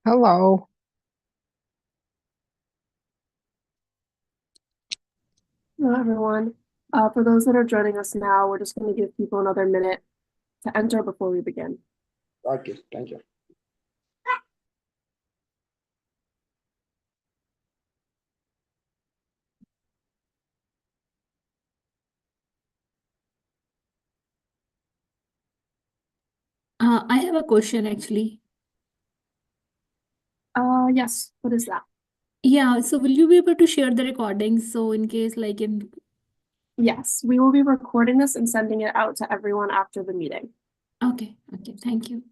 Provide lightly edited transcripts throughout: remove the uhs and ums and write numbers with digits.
Hello. Hello, everyone. For those that are joining us now, we're just going to give people another minute to enter before we begin. Okay, thank you. I have a question actually. Yes, what is that? Yeah, so will you be able to share the recordings so in case Yes, we will be recording this and sending it out to everyone after the meeting. okay, thank you.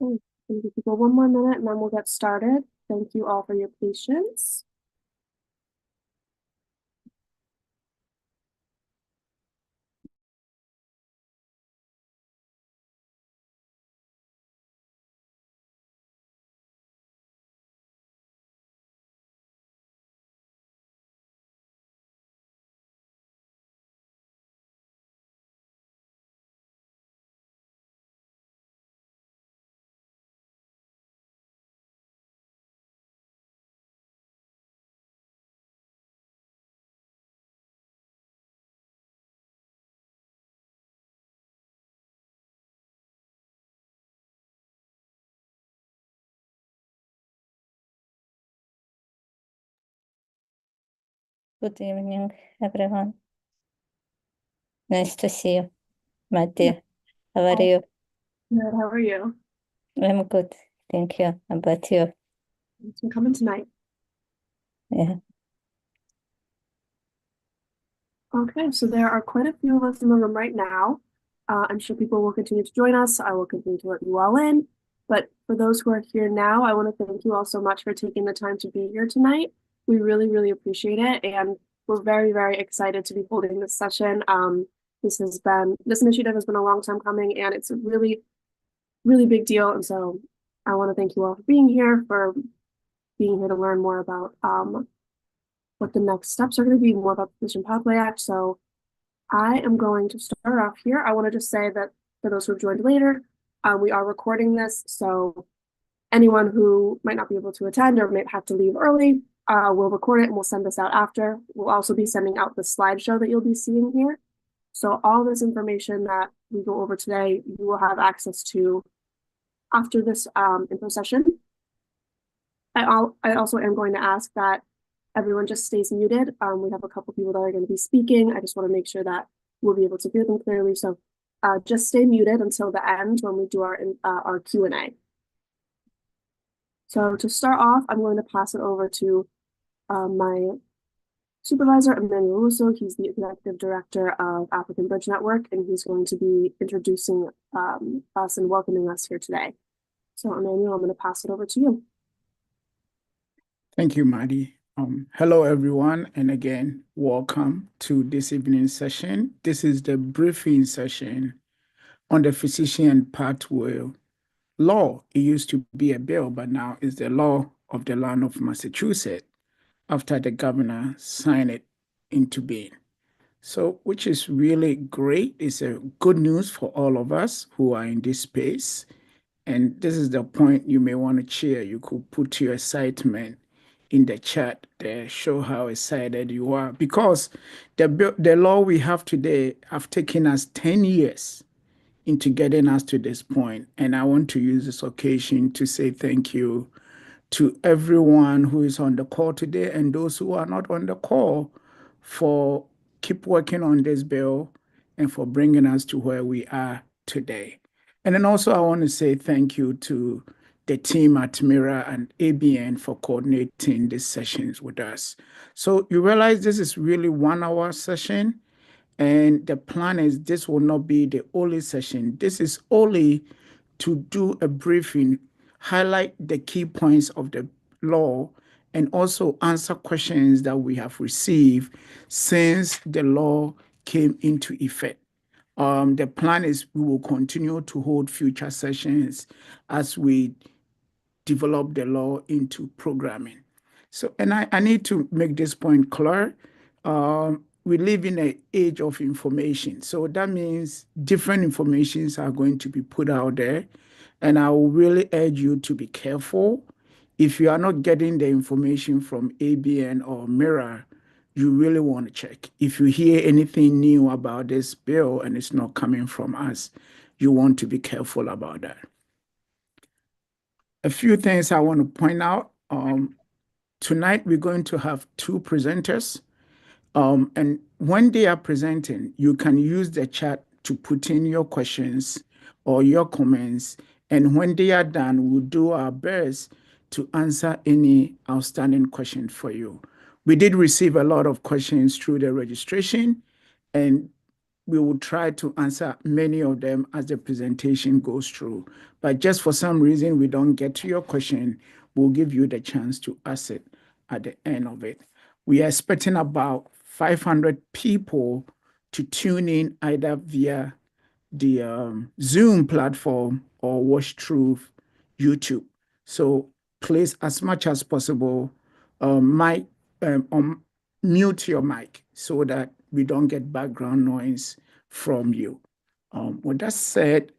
Okay, Give people one more minute and then we'll get started. Thank you all for your patience. Good evening, everyone. Nice to see you, my dear. How are you? Good, how are you? I'm good. Thank you. How about you? Thanks for coming tonight. Yeah. Okay, so there are quite a few of us in the room right now. I'm sure people will continue to join us. I will continue to let you all in. But for those who are here now, I want to thank you all so much for taking the time to be here tonight. We really, really appreciate it. And we're very, very excited to be holding this session. This initiative has been a long time coming and it's a really, really big deal. And so I want to thank you all for being here, to learn more about what the next steps are going to be, more about the Physician Pathway Act. So I am going to start off here. I want to just say that for those who have joined later, we are recording this. So anyone who might not be able to attend or may have to leave early, we'll record it and we'll send this out after. We'll also be sending out the slideshow that you'll be seeing here. So all this information that we go over today, you will have access to after this info session. I also am going to ask that everyone just stays muted. We have a couple people that are going to be speaking. I just want to make sure that we'll be able to hear them clearly. So just stay muted until the end when we do our Q&A. So to start off, I'm going to pass it over to my supervisor, Emmanuel Russo. He's the executive director of African Bridge Network, and he's going to be introducing us and welcoming us here today. So Emmanuel, I'm going to pass it over to you. Thank you, Maddie. Hello, everyone, and again, welcome to this evening's session. This is the briefing session on the Physician Pathway Law. It used to be a bill, but now it's the law of the land of Massachusetts after the governor signed it into being. So, which is really great. It's a good news for all of us who are in this space. And this is the point you may want to cheer. You could put your excitement in the chat there, show how excited you are. Because the law we have today have taken us 10 years into getting us to this point. And I want to use this occasion to say thank you to everyone who is on the call today and those who are not on the call for keep working on this bill and for bringing us to where we are today. And then also I want to say thank you to the team at MIRA and ABN for coordinating these sessions with us. So you realize this is really 1 hour session, and the plan is this will not be the only session. This is only to do a briefing, highlight the key points of the law, and also answer questions that we have received since the law came into effect. The plan is we will continue to hold future sessions as we develop the law into programming. So, and I need to make this point clear. We live in an age of information. So that means different informations are going to be put out there. And I will really urge you to be careful. If you are not getting the information from ABN or Mirror, you really want to check. If you hear anything new about this bill and it's not coming from us, you want to be careful about that. A few things I want to point out. Tonight, we're going to have two presenters. And when they are presenting, you can use the chat to put in your questions or your comments. And when they are done, we'll do our best to answer any outstanding question for you. We did receive a lot of questions through the registration, and we will try to answer many of them as the presentation goes through. But just for some reason we don't get to your question, we'll give you the chance to ask it at the end of it. We are expecting about 500 people to tune in either via the Zoom platform or watch through YouTube. So please, as much as possible, mute your mic so that we don't get background noise from you. With that said,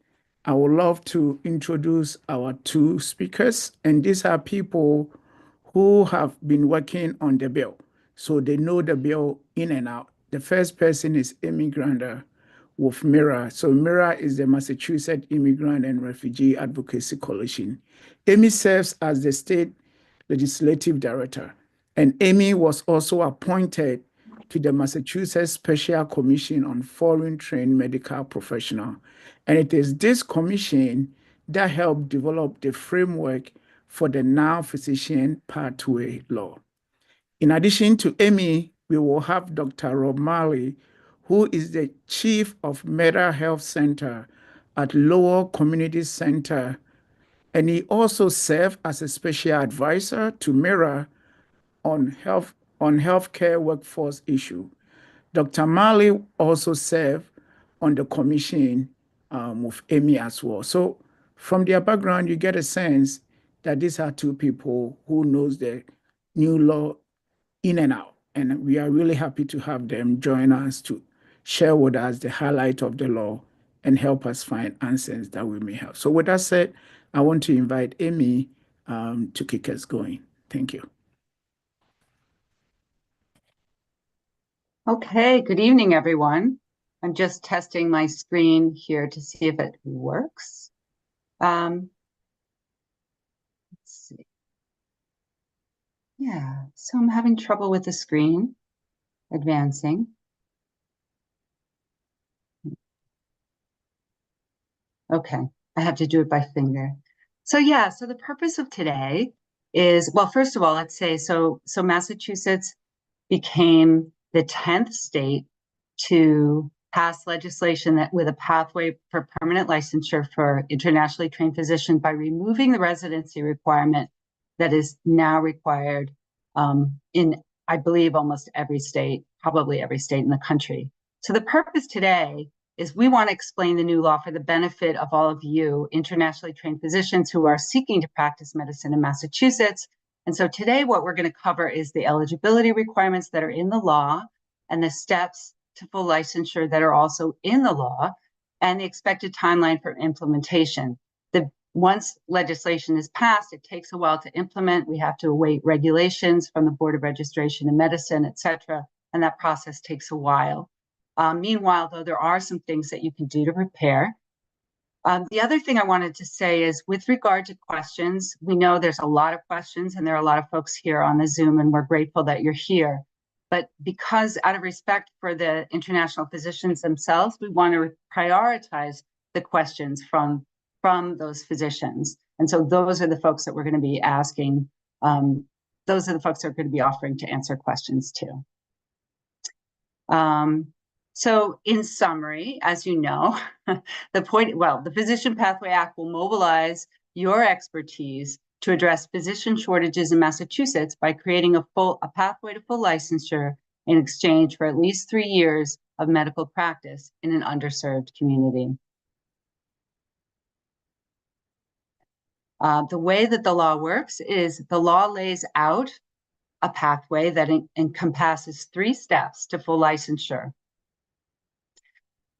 I would love to introduce our two speakers, and these are people who have been working on the bill, so they know the bill in and out. The first person is Amy Grander with MIRA. So MIRA is the Massachusetts Immigrant and Refugee Advocacy Coalition. Amy serves as the state legislative director, and Amy was also appointed to the Massachusetts Special Commission on Foreign Trained Medical Professionals. And it is this commission that helped develop the framework for the Now Physician Pathway Law. In addition to Amy, we will have Dr. Rob Marley, who is the Chief of Mental Health Center at Lowell Community Center, and he also served as a special advisor to MIRA on healthcare workforce issue. Dr. Marley also served on the commission with Amy as well. So from their background, you get a sense that these are two people who knows the new law in and out. And we are really happy to have them join us to share with us the highlight of the law and help us find answers that we may have. So with that said, I want to invite Amy to kick us going. Thank you. Okay, good evening, everyone. I'm just testing my screen here to see if it works. Let's see. Yeah, so I'm having trouble with the screen advancing. Okay, I have to do it by finger. So yeah, so the purpose of today is, well, first of all, let's say, so Massachusetts became the 10th state to pass legislation that with a pathway for permanent licensure for internationally trained physicians by removing the residency requirement that is now required in, I believe, almost every state, probably every state in the country. So the purpose today is we want to explain the new law for the benefit of all of you internationally trained physicians who are seeking to practice medicine in Massachusetts. And so today what we're going to cover is the eligibility requirements that are in the law and the steps to full licensure that are also in the law and the expected timeline for implementation. Once legislation is passed, it takes a while to implement. We have to await regulations from the Board of Registration in Medicine, et cetera, and that process takes a while. Meanwhile, though, there are some things that you can do to prepare. The other thing I wanted to say is with regard to questions, we know there's a lot of questions and there are a lot of folks here on the Zoom, and we're grateful that you're here. But because out of respect for the international physicians themselves, we want to prioritize the questions from those physicians. And so those are the folks that we're going to be asking. Those are the folks that are going to be offering to answer questions too. So in summary, as you know, the Physician Pathway Act will mobilize your expertise to address physician shortages in Massachusetts by creating a pathway to full licensure in exchange for at least 3 years of medical practice in an underserved community. The way that the law works is the law lays out a pathway that encompasses 3 steps to full licensure.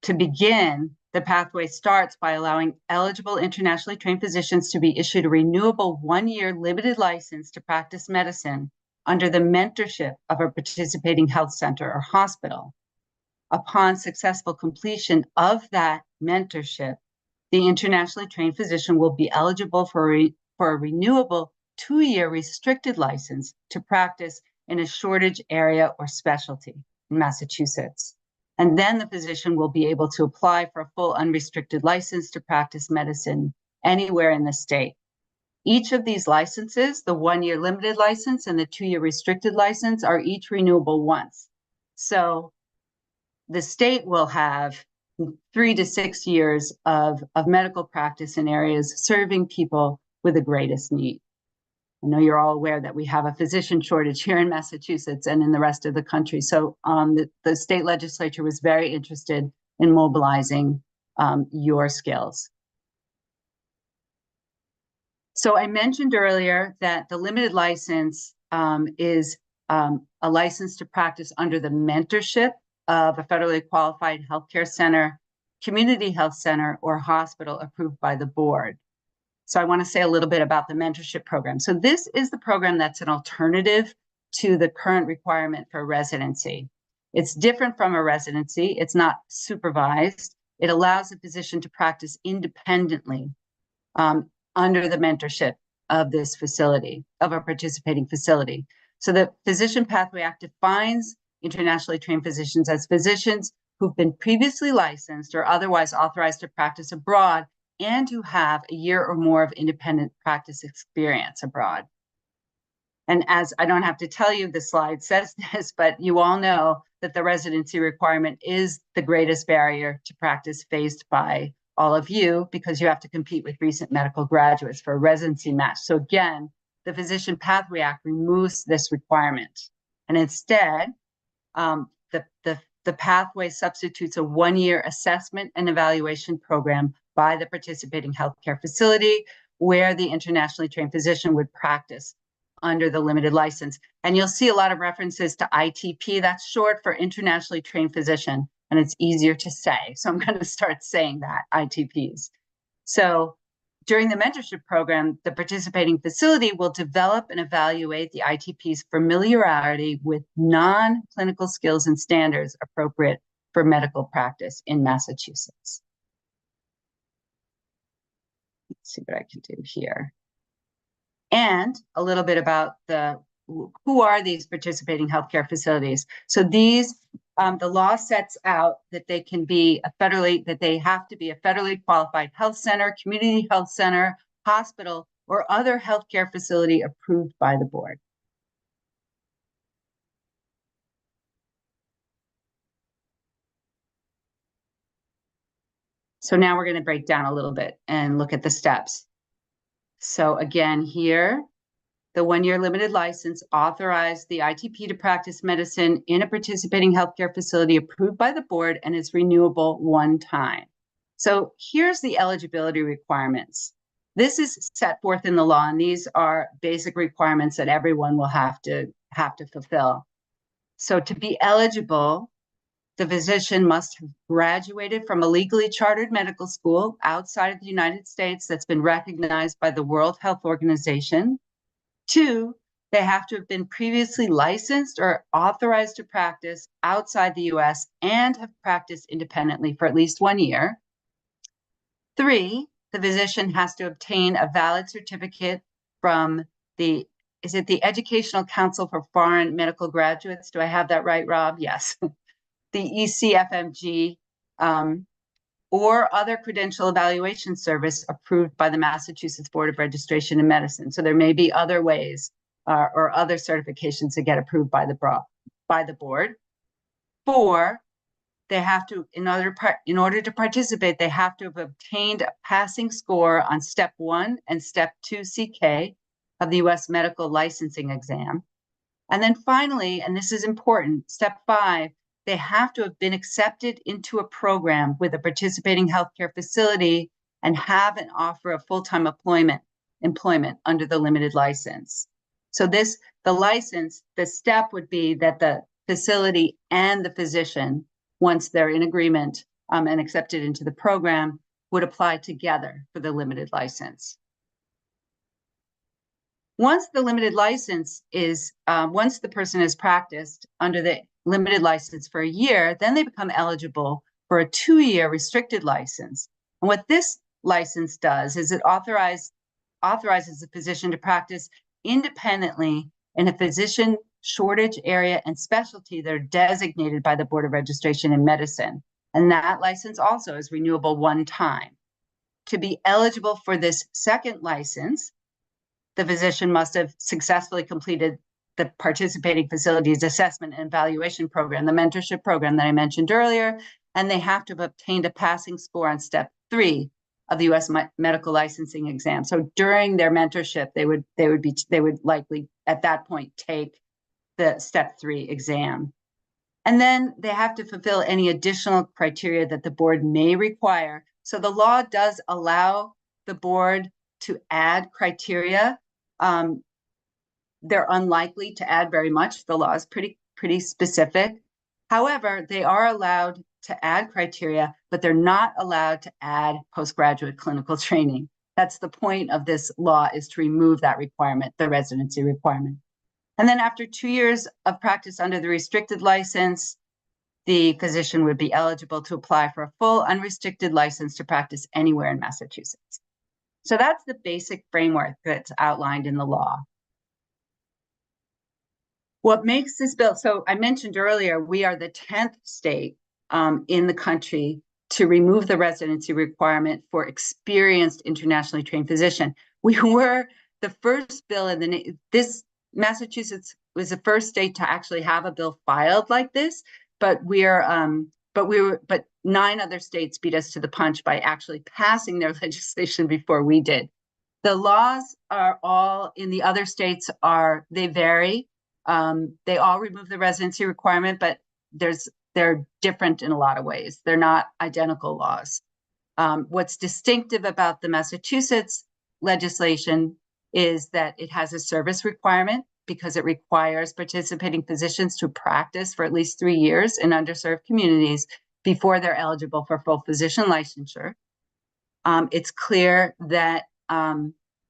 To begin, the pathway starts by allowing eligible internationally trained physicians to be issued a renewable 1-year limited license to practice medicine under the mentorship of a participating health center or hospital. Upon successful completion of that mentorship, the internationally trained physician will be eligible for a renewable 2-year restricted license to practice in a shortage area or specialty in Massachusetts. And then the physician will be able to apply for a full unrestricted license to practice medicine anywhere in the state. Each of these licenses, the 1-year limited license and the 2-year restricted license, are each renewable once. So the state will have 3 to 6 years of medical practice in areas serving people with the greatest need. I know you're all aware that we have a physician shortage here in Massachusetts and in the rest of the country. So the state legislature was very interested in mobilizing your skills. So I mentioned earlier that the limited license is a license to practice under the mentorship of a federally qualified healthcare center, community health center, or hospital approved by the board. So I want to say a little bit about the mentorship program. So this is the program that's an alternative to the current requirement for residency. It's different from a residency. It's not supervised. It allows a physician to practice independently under the mentorship of this facility, of a participating facility. So the Physician Pathway Act defines internationally trained physicians as physicians who've been previously licensed or otherwise authorized to practice abroad and who have a year or more of independent practice experience abroad. And as I don't have to tell you, the slide says this, but you all know that the residency requirement is the greatest barrier to practice faced by all of you because you have to compete with recent medical graduates for a residency match. So again, the Physician Pathway Act removes this requirement. And instead, the pathway substitutes a 1-year assessment and evaluation program by the participating healthcare facility where the internationally trained physician would practice under the limited license. And you'll see a lot of references to ITP. That's short for internationally trained physician, and it's easier to say. So I'm going to start saying that, ITPs. So during the mentorship program, the participating facility will develop and evaluate the ITP's familiarity with non-clinical skills and standards appropriate for medical practice in Massachusetts. Let's see what I can do here. And a little bit about who are these participating healthcare facilities. So these, the law sets out that they can be they have to be a federally qualified health center, community health center, hospital, or other healthcare facility approved by the board. So now we're going to break down a little bit and look at the steps. So again, here, the 1-year limited license authorized the ITP to practice medicine in a participating healthcare facility approved by the board and is renewable 1 time. So here's the eligibility requirements. This is set forth in the law, and these are basic requirements that everyone will have to fulfill. So to be eligible, the physician must have graduated from a legally chartered medical school outside of the United States that's been recognized by the World Health Organization. 2, they have to have been previously licensed or authorized to practice outside the US and have practiced independently for at least 1 year. 3, the physician has to obtain a valid certificate from the Educational Council for Foreign Medical Graduates? Do I have that right, Rob? Yes. The ECFMG, or other credential evaluation service approved by the Massachusetts Board of Registration in Medicine. So there may be other ways or other certifications that get approved by the board. 4, they have to, in order to participate, they have to have obtained a passing score on Step 1 and Step 2 CK of the U.S. medical licensing exam. And then finally, and this is important, Step 5, they have to have been accepted into a program with a participating healthcare facility and have an offer of full-time employment employment under the limited license. So the license, the step would be that the facility and the physician, once they're in agreement and accepted into the program, would apply together for the limited license. Once the limited license is, once the person has practiced under the limited license for a year, then they become eligible for a 2-year restricted license. And what this license does is it authorizes the physician to practice independently in a physician shortage area and specialty that are designated by the Board of Registration in Medicine. And that license also is renewable one time. To be eligible for this second license, the physician must have successfully completed the participating facilities assessment and evaluation program, the mentorship program that I mentioned earlier, and they have to have obtained a passing score on step 3 of the U.S. medical licensing exam. So during their mentorship, they would likely at that point take the step 3 exam. And then they have to fulfill any additional criteria that the board may require. So the law does allow the board to add criteria. They're unlikely to add very much. The law is pretty specific. However, they are allowed to add criteria, but they're not allowed to add postgraduate clinical training. That's the point of this law, is to remove that requirement, the residency requirement. And then after 2 years of practice under the restricted license, the physician would be eligible to apply for a full unrestricted license to practice anywhere in Massachusetts. So that's the basic framework that's outlined in the law. What makes this bill, so I mentioned earlier, we are the 10th state in the country to remove the residency requirement for experienced internationally trained physician. We were the first bill in Massachusetts was the first state to actually have a bill filed like this, but 9 other states beat us to the punch by actually passing their legislation before we did. The laws are all in the other states they vary. They all remove the residency requirement, but they're different in a lot of ways. They're not identical laws. What's distinctive about the Massachusetts legislation is that it has a service requirement because it requires participating physicians to practice for at least 3 years in underserved communities before they're eligible for full physician licensure. It's clear that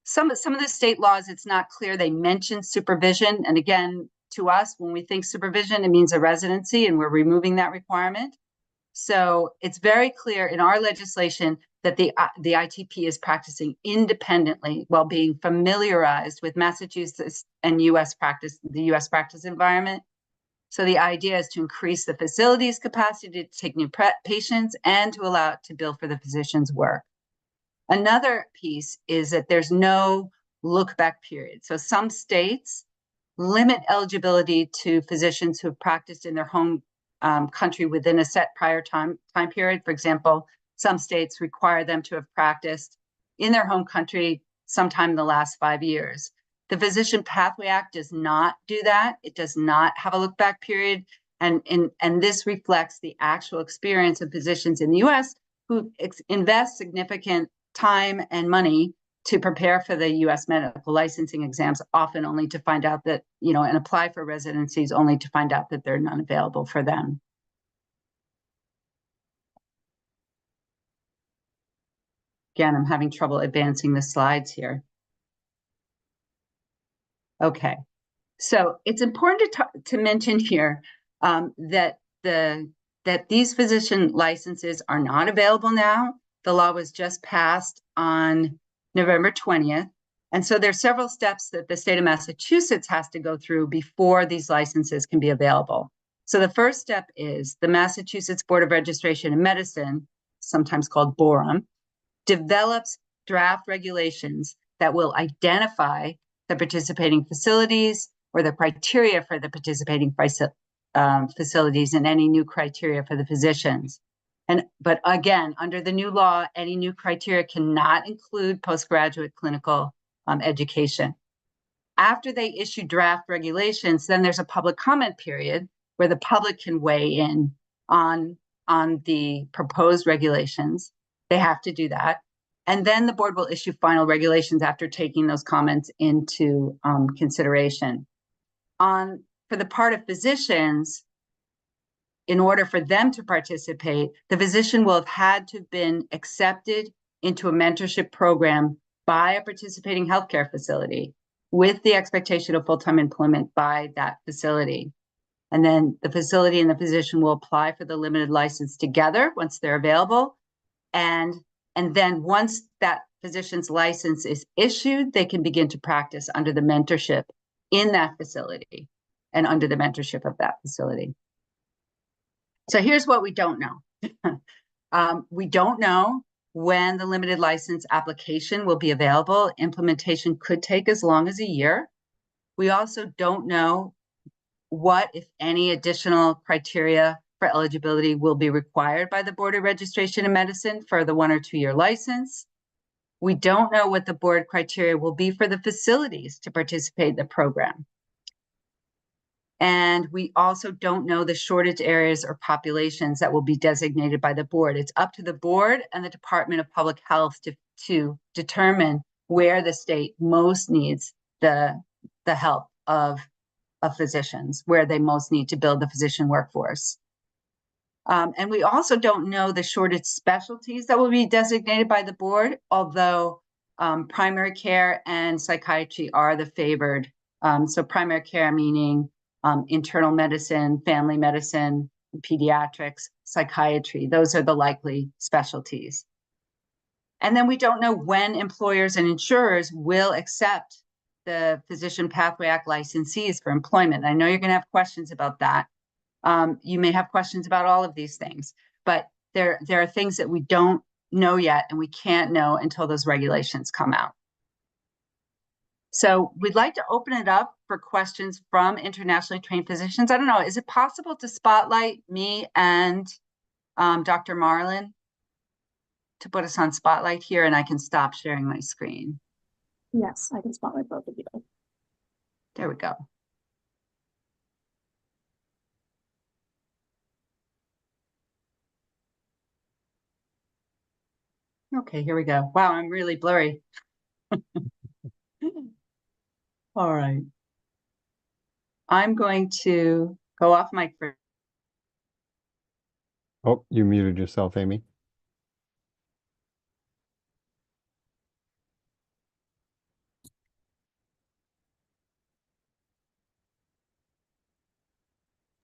some of the state laws, it's not clear. They mention supervision. And again, to us, when we think supervision, it means a residency, and we're removing that requirement. So it's very clear in our legislation that the ITP is practicing independently while being familiarized with Massachusetts and the U.S. practice environment. So the idea is to increase the facility's capacity to take new patients and to allow it to bill for the physician's work. Another piece is that there's no look-back period. So some states limit eligibility to physicians who have practiced in their home country within a set prior time period. For example, some states require them to have practiced in their home country sometime in the last 5 years. The Physician Pathway Act does not do that. It does not have a look-back period. And this reflects the actual experience of physicians in the U.S. who invest significant time and money to prepare for the U.S. medical licensing exams, often only to find out that, and apply for residencies only to find out that there are none available for them. Again, I'm having trouble advancing the slides here. Okay, so it's important to mention here that these physician licenses are not available now. The law was just passed on November 20th. And so there are several steps that the state of Massachusetts has to go through before these licenses can be available. So the first step is the Massachusetts Board of Registration in Medicine, sometimes called BORM, develops draft regulations that will identify the participating facilities or the criteria for the participating facilities and any new criteria for the physicians. But again, under the new law, any new criteria cannot include postgraduate clinical education. After they issue draft regulations, then there's a public comment period where the public can weigh in on the proposed regulations. They have to do that. And then the board will issue final regulations after taking those comments into consideration. For the part of physicians, in order for them to participate, the physician will have had to have been accepted into a mentorship program by a participating healthcare facility with the expectation of full-time employment by that facility. And then the facility and the physician will apply for the limited license together once they're available. And then once that physician's license is issued, they can begin to practice under the mentorship in that facility and under the mentorship of that facility. So here's what we don't know. We don't know when the limited license application will be available. Implementation could take as long as a year. We also don't know what, if any, additional criteria for eligibility will be required by the Board of Registration in Medicine for the 1 or 2 year license. We don't know what the board criteria will be for the facilities to participate in the program. And we also don't know the shortage areas or populations that will be designated by the board. It's up to the board and the Department of Public Health to determine where the state most needs the help of physicians, where they most need to build the physician workforce. And we also don't know the shortage specialties that will be designated by the board, although primary care and psychiatry are the favored. So primary care meaning internal medicine, family medicine, pediatrics, psychiatry. Those are the likely specialties. And then we don't know when employers and insurers will accept the Physician Pathway Act licensees for employment. I know you're going to have questions about that. You may have questions about all of these things, but there are things that we don't know yet, and we can't know until those regulations come out. So we'd like to open it up for questions from internationally trained physicians. I don't know, is it possible to spotlight me and Dr. Marlin to put us on spotlight here, and I can stop sharing my screen? Yes, I can spotlight both of you. There we go. Okay, here we go. Wow, I'm really blurry. All right. I'm going to go off mic for. Oh, you muted yourself, Amy.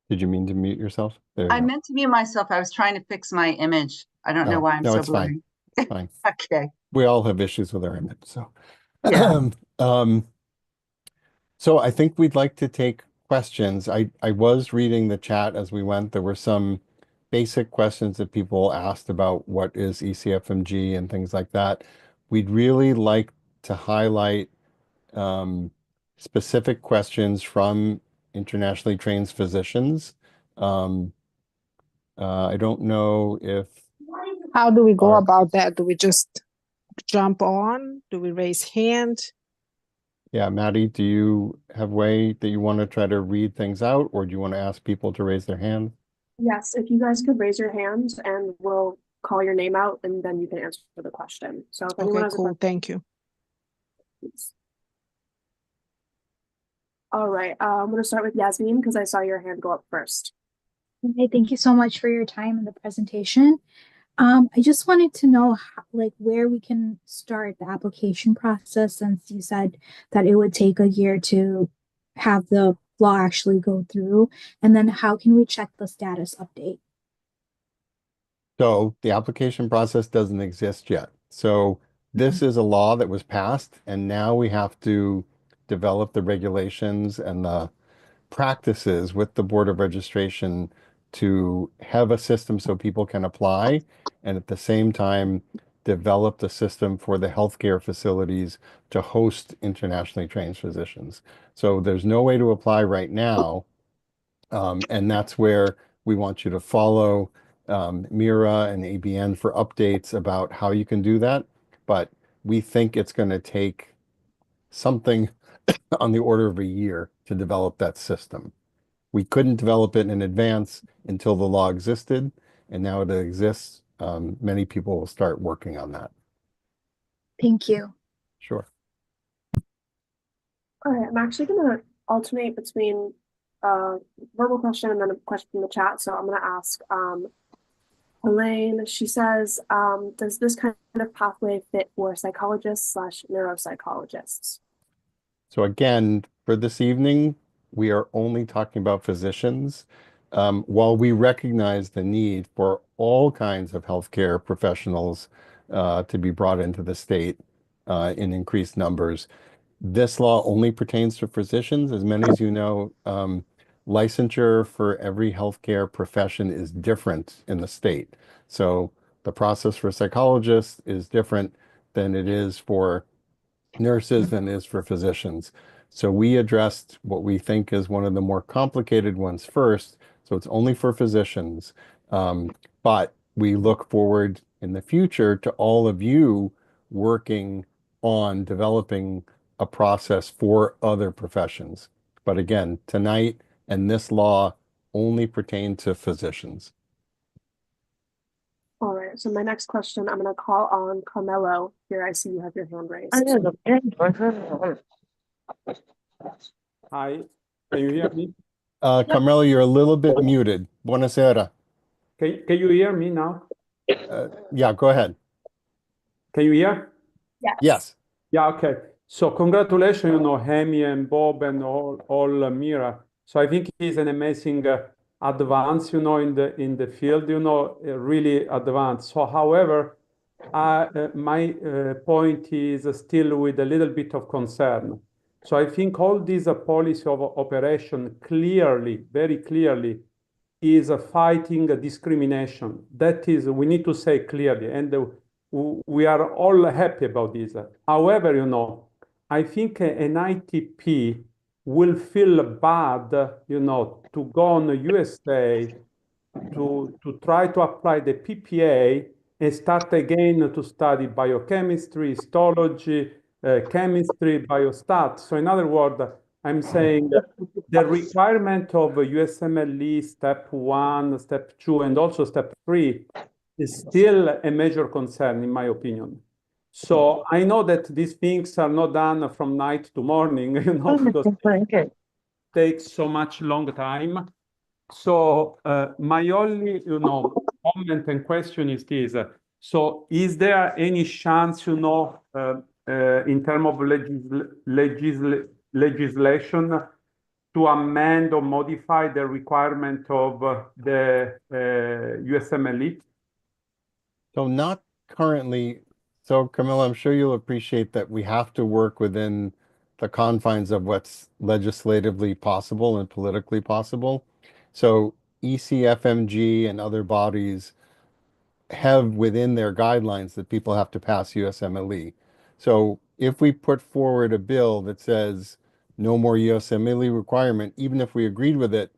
Did you mean to mute yourself? There you I go. meant to mute myself. I was trying to fix my image. I don't know No, why I'm no, so it's blurry. fine. It's fine. Okay. We all have issues with our image, so. Yeah. So I think we'd like to take questions. I was reading the chat as we went. There were some basic questions that people asked about what is ECFMG and things like that. We'd really like to highlight specific questions from internationally trained physicians. I don't know if How do we go our- about that? Do we just jump on? Do we raise hand? Yeah, Maddie, do you have way that you want to try to read things out, or do you want to ask people to raise their hand? Yes, if you guys could raise your hands and we'll call your name out and then you can answer the question. So if anyone Okay, has a cool. question, Thank you. please. All right, I'm going to start with Yasmin because I saw your hand go up first. Okay, thank you so much for your time and the presentation. I just wanted to know where we can start the application process, since you said that it would take a year to have the law actually go through, and then how can we check the status update? So the application process doesn't exist yet. So this is a law that was passed, and now we have to develop the regulations and the practices with the Board of Registration to have a system so people can apply, and at the same time develop the system for the healthcare facilities to host internationally trained physicians. So there's no way to apply right now, and that's where we want you to follow Mira and ABN for updates about how you can do that. But we think it's going to take something on the order of a year to develop that system. We couldn't develop it in advance until the law existed, and now it exists. Many people will start working on that. Thank you. Sure. All right, I'm actually gonna alternate between a verbal question and then a question from the chat. So I'm gonna ask Elaine. She says, does this kind of pathway fit for psychologists/neuropsychologists? So again, for this evening, we are only talking about physicians. While we recognize the need for all kinds of healthcare professionals to be brought into the state in increased numbers, this law only pertains to physicians. As many as you know, licensure for every healthcare profession is different in the state. So the process for psychologists is different than it is for nurses than it is for physicians. So we addressed what we think is one of the more complicated ones first. So it's only for physicians. But we look forward in the future to all of you working on developing a process for other professions. But again, tonight and this law only pertain to physicians. All right, so my next question, I'm gonna call on Carmelo. Here, I see you have your hand raised. Hi, can you hear me? Carmelo, you're a little bit muted. Buonasera. Can you hear me now? Yeah, go ahead. Can you hear? Yes. Yeah, okay. So congratulations, Hemi and Bob and all Mira. So I think it's an amazing advance, in the field, really advanced. So however, my point is still with a little bit of concern. So I think all this policy of operation clearly, very clearly, is fighting discrimination. That is, we need to say clearly, and we are all happy about this. However, I think an ITP will feel bad, to go on the USA to try to apply the PPA and start again to study biochemistry, histology, chemistry, biostat. So in other words, I'm saying the requirement of USMLE step 1, step 2, and also step 3 is still a major concern, in my opinion. So I know that these things are not done from night to morning, because it takes so much long time. So my only, comment and question is this. So is there any chance, in terms of legislation to amend or modify the requirement of the USMLE? So not currently. So Camilla, I'm sure you'll appreciate that we have to work within the confines of what's legislatively possible and politically possible. So ECFMG and other bodies have within their guidelines that people have to pass USMLE. So if we put forward a bill that says no more USMLE requirement, even if we agreed with it,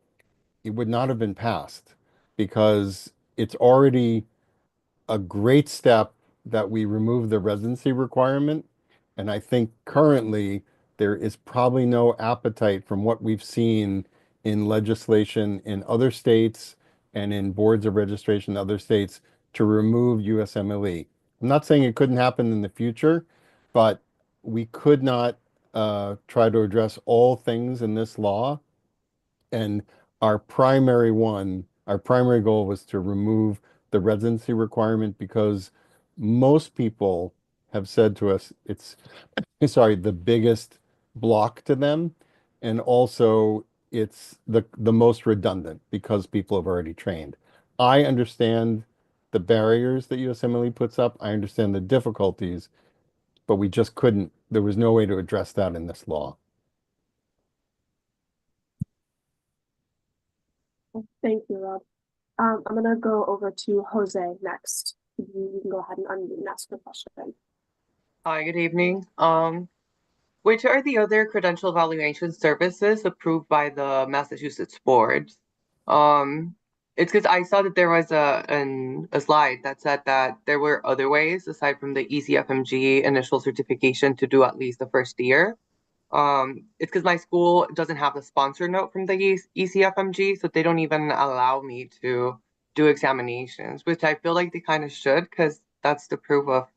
it would not have been passed because it's already a great step that we remove the residency requirement. And I think currently there is probably no appetite from what we've seen in legislation in other states and in boards of registration in other states to remove USMLE. I'm not saying it couldn't happen in the future, but we could not try to address all things in this law. And our primary goal was to remove the residency requirement because most people have said to us it's the biggest block to them, and also it's the most redundant because people have already trained. I understand the barriers that USMLE puts up. I understand the difficulties, but we just couldn't. There was no way to address that in this law. Thank you, Rob. I'm gonna go over to Jose next. You can go ahead and unmute and ask your question. Hi, good evening. Which are the other credential evaluation services approved by the Massachusetts boards? It's because I saw that there was a slide that said that there were other ways aside from the ECFMG initial certification to do at least the first year. It's because my school doesn't have the sponsor note from the ECFMG, so they don't even allow me to do examinations, which I feel like they kind of should, because that's the proof of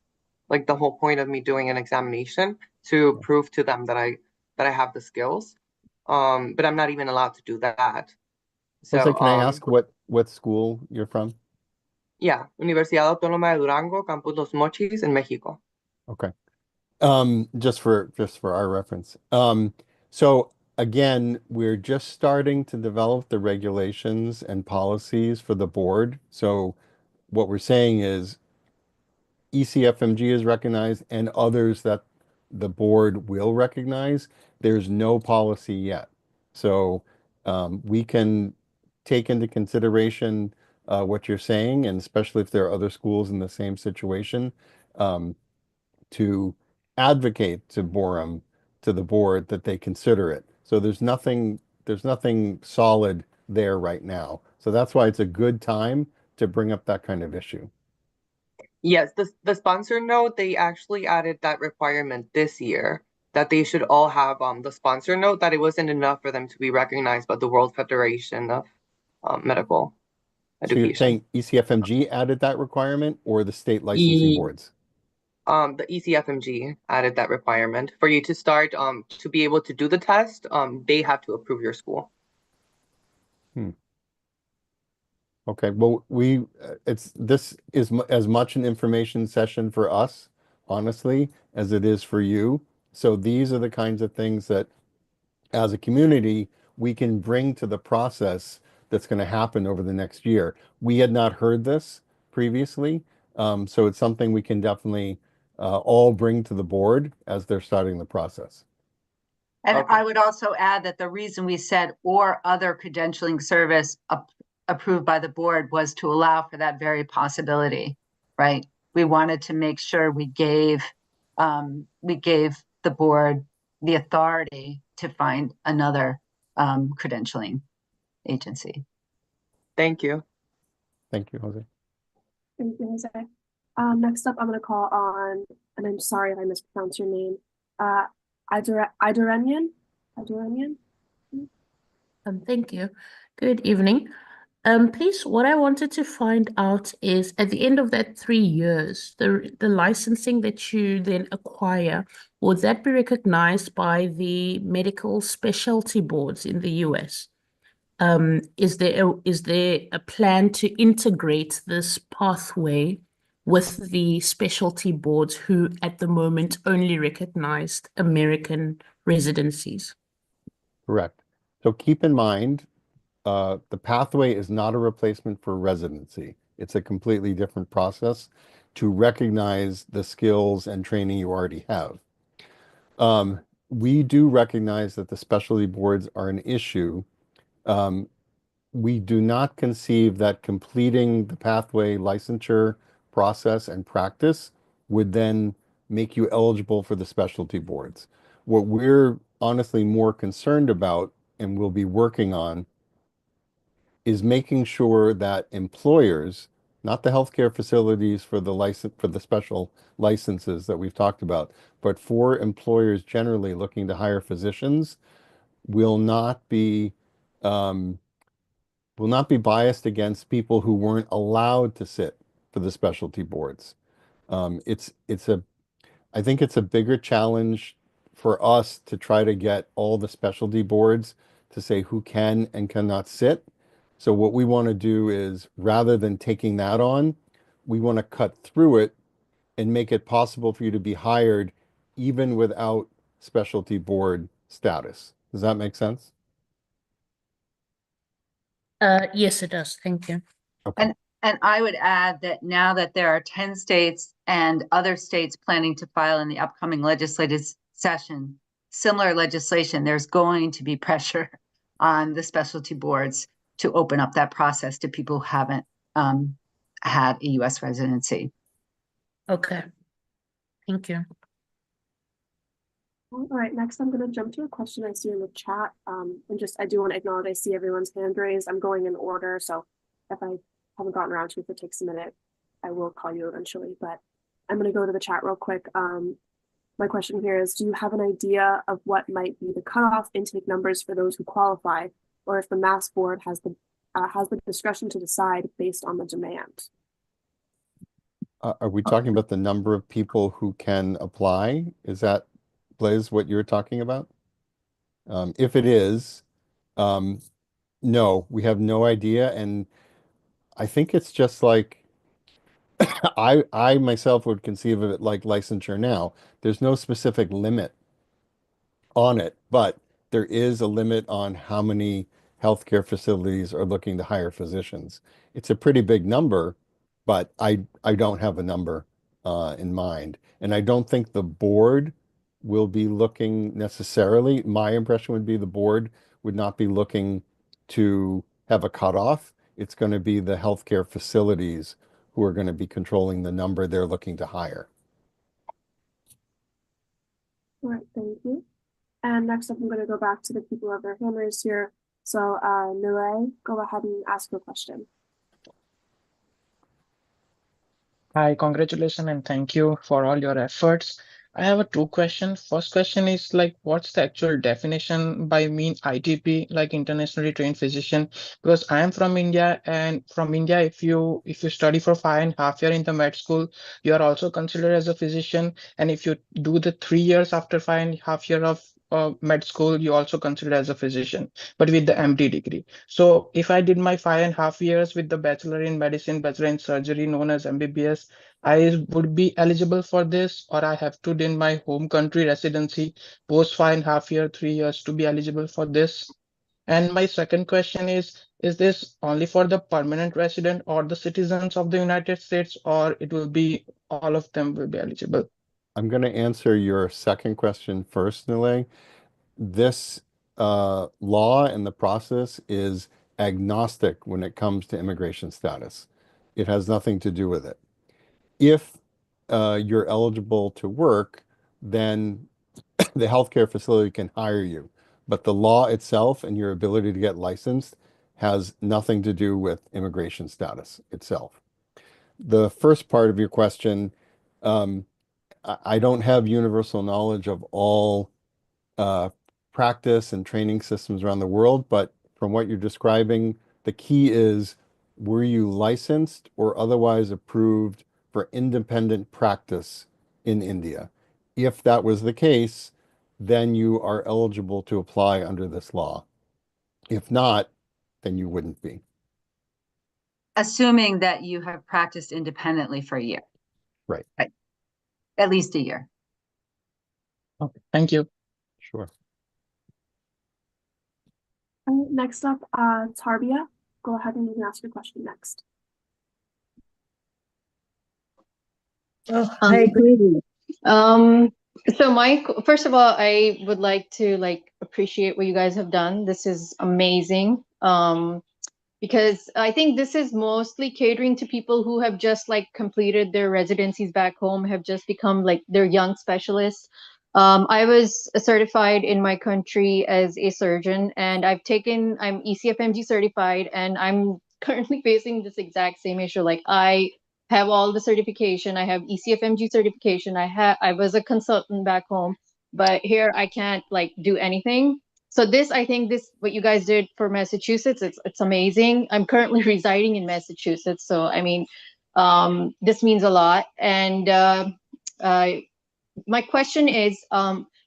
like the whole point of me doing an examination to prove to them that I have the skills. But I'm not even allowed to do that. So Jose, can I ask what school you're from? yeah, Universidad Autónoma de Durango, Campus Los Mochis in Mexico. Okay. Just for our reference. So again, we're just starting to develop the regulations and policies for the board. So what we're saying is ECFMG is recognized and others that the board will recognize. There's no policy yet. So we can take into consideration what you're saying, and especially if there are other schools in the same situation, to advocate to Borum, to the board, that they consider it. So there's nothing solid there right now. So that's why it's a good time to bring up that kind of issue. Yes, the sponsor note, they actually added that requirement this year that they should all have the sponsor note, that it wasn't enough for them to be recognized by the World Federation of Medical So you're Education. saying ECFMG added that requirement, or the state licensing boards? The ECFMG added that requirement for you to start to be able to do the test. They have to approve your school. Okay, well, this is as much an information session for us, honestly, as it is for you. So these are the kinds of things that, as a community, we can bring to the process that's going to happen over the next year. We had not heard this previously, so it's something we can definitely all bring to the board as they're starting the process. And Okay. I would also add that the reason we said or other credentialing service approved by the board was to allow for that very possibility, right? We wanted to make sure we gave the board the authority to find another credentialing agency. Thank you. Thank you, Jose. Thank you, Jose. Next up, I'm going to call on, and I'm sorry if I mispronounced your name, Iduranian. Thank you. Good evening. Please, what I wanted to find out is at the end of that 3 years, the licensing that you then acquire, would that be recognized by the medical specialty boards in the US? Is there a plan to integrate this pathway with the specialty boards who at the moment only recognized American residencies? Correct. So keep in mind, the pathway is not a replacement for residency. It's a completely different process to recognize the skills and training you already have. We do recognize that the specialty boards are an issue. We do not conceive that completing the pathway licensure process and practice would then make you eligible for the specialty boards. What we're honestly more concerned about and will be working on is making sure that employers, not the healthcare facilities for the special licenses that we've talked about, but for employers generally looking to hire physicians, will not be biased against people who weren't allowed to sit for the specialty boards. I think it's a bigger challenge for us to try to get all the specialty boards to say who can and cannot sit. So what we want to do is, rather than taking that on, we want to cut through it and make it possible for you to be hired even without specialty board status. Does that make sense? Yes, it does. Thank you. Okay. And I would add that now that there are 10 states and other states planning to file in the upcoming legislative session, similar legislation, there's going to be pressure on the specialty boards to open up that process to people who haven't had a U.S. residency. Okay. Thank you. All right, next I'm going to jump to a question I see in the chat. I do want to acknowledge I see everyone's hand raised. I'm going in order, so if I haven't gotten around to it, if it takes a minute, I will call you eventually, but I'm going to go to the chat real quick. My question here is, do you have an idea of what might be the cutoff intake numbers for those who qualify, or if the Mass Board has the discretion to decide based on the demand? Are we talking about the number of people who can apply? Is that, Blaze, what you're talking about? If it is, no, we have no idea. And I think it's just like, I myself would conceive of it like licensure now. There's no specific limit on it, but there is a limit on how many healthcare facilities are looking to hire physicians. It's a pretty big number, but I don't have a number in mind. And I don't think the board will be looking necessarily. My impression would be the board would not be looking to have a cutoff. It's going to be the healthcare facilities who are going to be controlling the number they're looking to hire. All right, thank you. And next up, I'm going to go back to the people who have their hand raised here. So, Nilay, go ahead and ask your question. Hi, congratulations and thank you for all your efforts. I have a two questions. First question is like, what's the actual definition by mean ITP, like internationally trained physician? Because I am from India, and from India, if you study for 5.5 years in the med school, you are also considered as a physician. And if you do the 3 years after 5.5 years of med school, you also considered as a physician, but with the MD degree. So if I did my 5.5 years with the bachelor in medicine, bachelor in surgery, known as MBBS, I would be eligible for this, or I have to do in my home country residency post 5.5 years, 3 years to be eligible for this. And my second question is this only for the permanent resident or the citizens of the United States, or it will be all of them will be eligible? I'm going to answer your second question first, Nilay. This law and the process is agnostic when it comes to immigration status. It has nothing to do with it. If you're eligible to work, then the healthcare facility can hire you. But the law itself and your ability to get licensed has nothing to do with immigration status itself. The first part of your question, I don't have universal knowledge of all practice and training systems around the world, but from what you're describing, the key is, were you licensed or otherwise approved for independent practice in India? If that was the case, then you are eligible to apply under this law. If not, then you wouldn't be. Assuming that you have practiced independently for a year. Right. At least a year. Okay, thank you. Sure. Next up, Tarbia, go ahead and you can ask your question next. Oh, hi, good evening. So Mike, first of all, I would like to appreciate what you guys have done. This is amazing. Because I think this is mostly catering to people who have just completed their residencies back home, have just become they're young specialists. I was certified in my country as a surgeon, and I'm ECFMG certified, and I'm currently facing this exact same issue. I have all the certification. I have ECFMG certification. I was a consultant back home, but here I can't do anything. So I think what you guys did for Massachusetts, it's amazing. I'm currently residing in Massachusetts, so I mean, this means a lot. And my question is,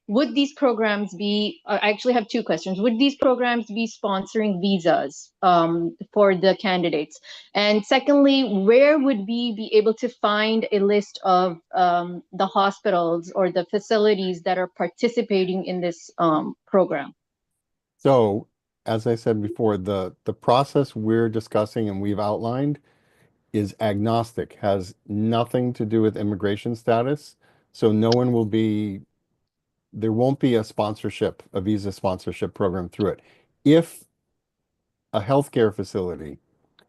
would these programs be? I actually have two questions. Would these programs be sponsoring visas for the candidates? And secondly, where would we be able to find a list of the hospitals or the facilities that are participating in this program? So, as I said before, the process we're discussing and we've outlined is agnostic, has nothing to do with immigration status. So there won't be a visa sponsorship program through it. If a healthcare facility,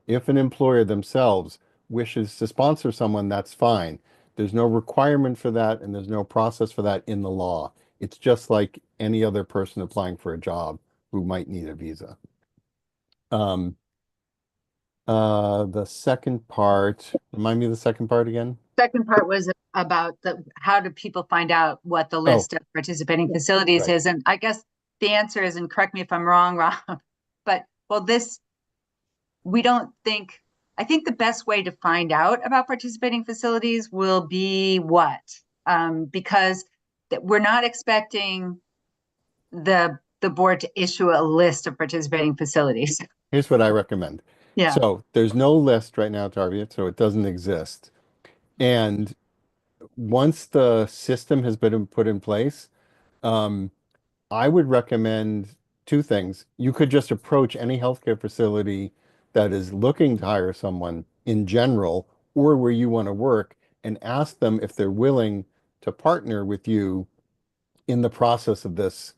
if an employer themselves wishes to sponsor someone, that's fine. There's no requirement for that, and there's no process for that in the law. It's just like any other person applying for a job who might need a visa. The second part, remind me of the second part again? Second part was about how do people find out what the list of participating facilities is? And I guess the answer is, and correct me if I'm wrong, Rob, but we don't think I think the best way to find out about participating facilities will be what? Because we're not expecting the board to issue a list of participating facilities. Here's what I recommend. Yeah. So there's no list right now, Tarvia, so it doesn't exist. And once the system has been put in place, I would recommend two things. You could just approach any healthcare facility that is looking to hire someone in general or where you want to work and ask them if they're willing to partner with you in the process of this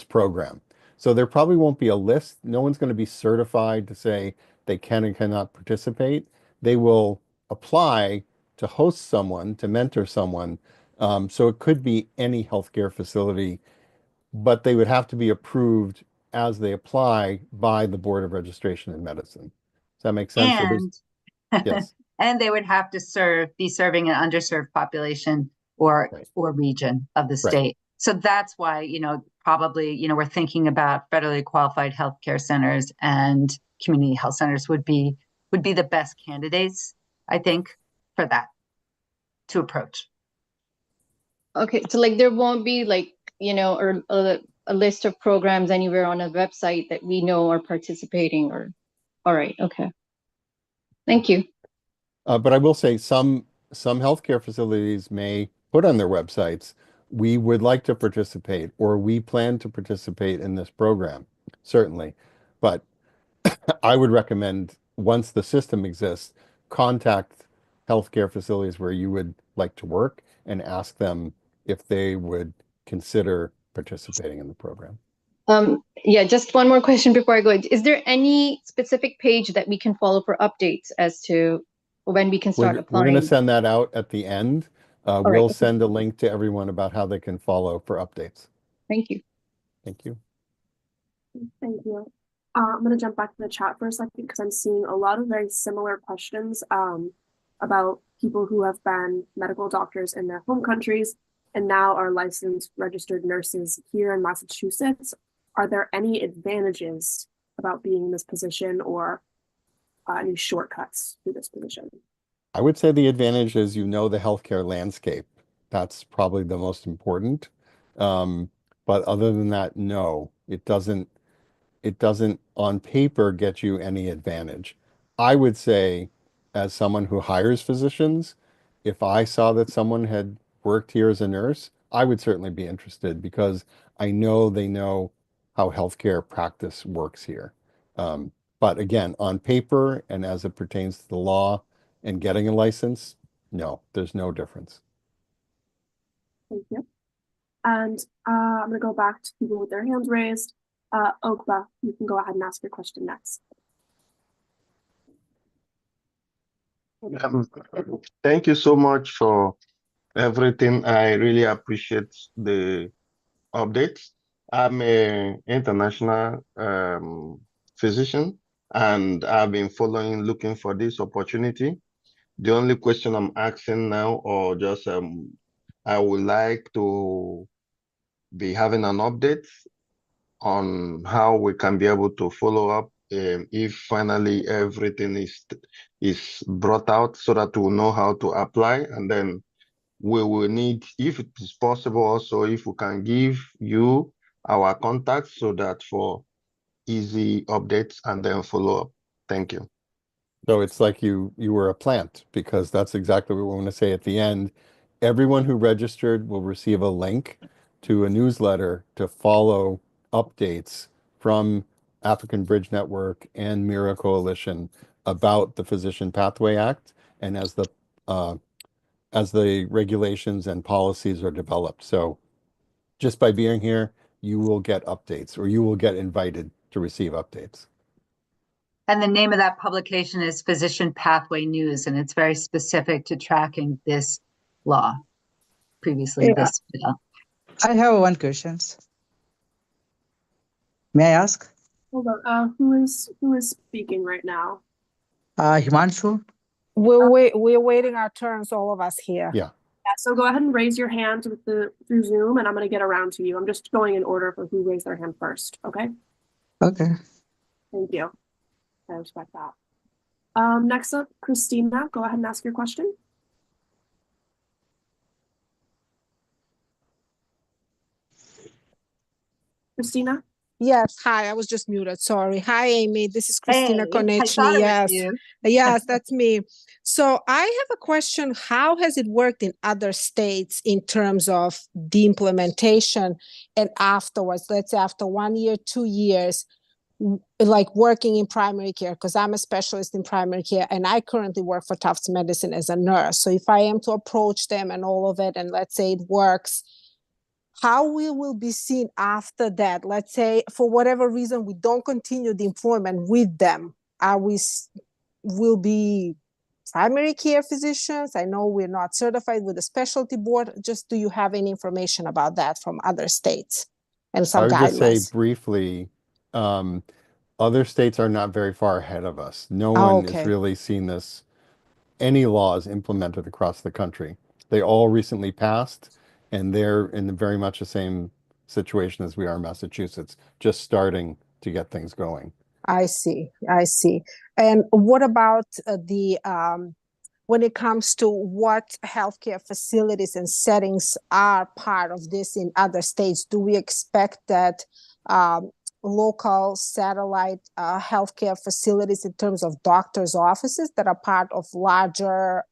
program. So there probably won't be a list. No one's going to be certified to say they can and cannot participate. They will apply to host someone, to mentor someone. So it could be any healthcare facility, but they would have to be approved as they apply by the Board of Registration in Medicine. Does that make sense? And yes. And they would have to be serving an underserved population or region of the state. So that's why, probably, we're thinking about federally qualified healthcare centers and community health centers would be the best candidates, I think, for that to approach. Okay, so like there won't be like, or a list of programs anywhere on a website that we know are participating or, all right, okay. Thank you. But I will say some healthcare facilities may put on their websites, we would like to participate, or we plan to participate in this program, certainly. But I would recommend, once the system exists, contact healthcare facilities where you would like to work and ask them if they would consider participating in the program. Yeah, just one more question before I go. Is there any specific page that we can follow for updates as to when we can start applying? We're going to send that out at the end. We'll send a link to everyone about how they can follow for updates. Thank you. Thank you. Thank you. I'm going to jump back to the chat for a second because I'm seeing a lot of very similar questions about people who have been medical doctors in their home countries and now are licensed registered nurses here in Massachusetts. Are there any advantages about being in this position or any shortcuts to this position? I would say the advantage is the healthcare landscape. That's probably the most important. But other than that, no, it doesn't on paper get you any advantage. I would say, as someone who hires physicians, if I saw that someone had worked here as a nurse, I would certainly be interested because I know they know how healthcare practice works here. But again, on paper and as it pertains to the law and getting a license, no, there's no difference. Thank you. And I'm going to go back to people with their hands raised. Okba, you can go ahead and ask your question next. Thank you so much for everything. I really appreciate the updates. I'm an international physician, and I've been looking for this opportunity. The only question I'm asking now, or just I would like to be having an update on how we can be able to follow up if finally everything is brought out so that we'll know how to apply. And then we will need, if it is possible also, if we can give you our contacts so that for easy updates and then follow up. Thank you. So it's like you were a plant, because that's exactly what we want to say at the end. Everyone who registered will receive a link to a newsletter to follow updates from African Bridge Network and Mira Coalition about the Physician Pathway Act and as the regulations and policies are developed. So just by being here, you will get updates, or you will get invited to receive updates. And the name of that publication is Physician Pathway News, and it's very specific to tracking this law. Previously, this bill. I have one question. May I ask? Hold on. Who is speaking right now? Himanshu. We're waiting our turns, all of us here. Yeah. Yeah, so go ahead and raise your hand through Zoom, and I'm going to get around to you. I'm just going in order for who raised their hand first, okay? Okay. Thank you. I respect that. Next up, Christina, go ahead and ask your question. Christina? Yes, hi, I was just muted, sorry. Hi, Amy, this is Christina Hey, I thought Konechny. it was Yes, you. yes, that's me. So I have a question. How has it worked in other states in terms of the implementation and afterwards, let's say after 1 year, 2 years, like working in primary care, because I'm a specialist in primary care and I currently work for Tufts Medicine as a nurse. So if I am to approach them and all of it, and let's say it works, how we will be seen after that? Let's say for whatever reason we don't continue the employment with them, will be primary care physicians? I know we're not certified with the specialty board. Just do you have any information about that from other states and I some would just say guidelines? briefly, other states are not very far ahead of us. No Oh, one has okay. really seen any laws implemented across the country. They all recently passed, and they're in very much the same situation as we are in Massachusetts, just starting to get things going. I see. And what about when it comes to what healthcare facilities and settings are part of this in other states? Do we expect that local satellite healthcare facilities in terms of doctors' offices that are part of larger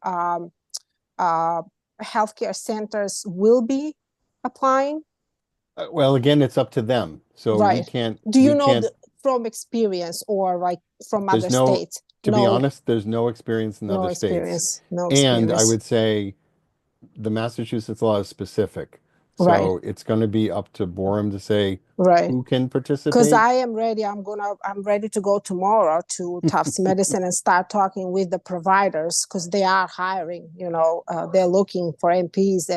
healthcare centers will be applying? Well, again, it's up to them. So we Right. can't, Do you we know can't, from experience or like from there's other no, states? to be No, honest, there's no experience in no other states. experience, no And I experience. would say the Massachusetts law is specific. Right. So it's going to be up to Borum to say Right. who can Because participate. I am ready. I'm ready to go tomorrow to Tufts Medicine and start talking with the providers because they are hiring, they're looking for NPs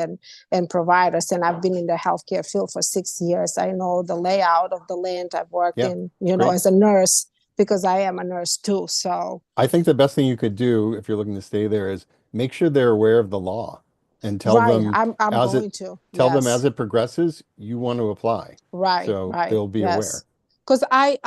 and providers. And I've been in the healthcare field for 6 years. I know the layout of the land. I've worked Yeah, in, great. as a nurse because I am a nurse too. So I think the best thing you could do if you're looking to stay there is make sure they're aware of the law and tell right, them I'm as going it to. tell them Yes. as it progresses, you want to apply. Right, So right. they'll be aware. Yes. Because I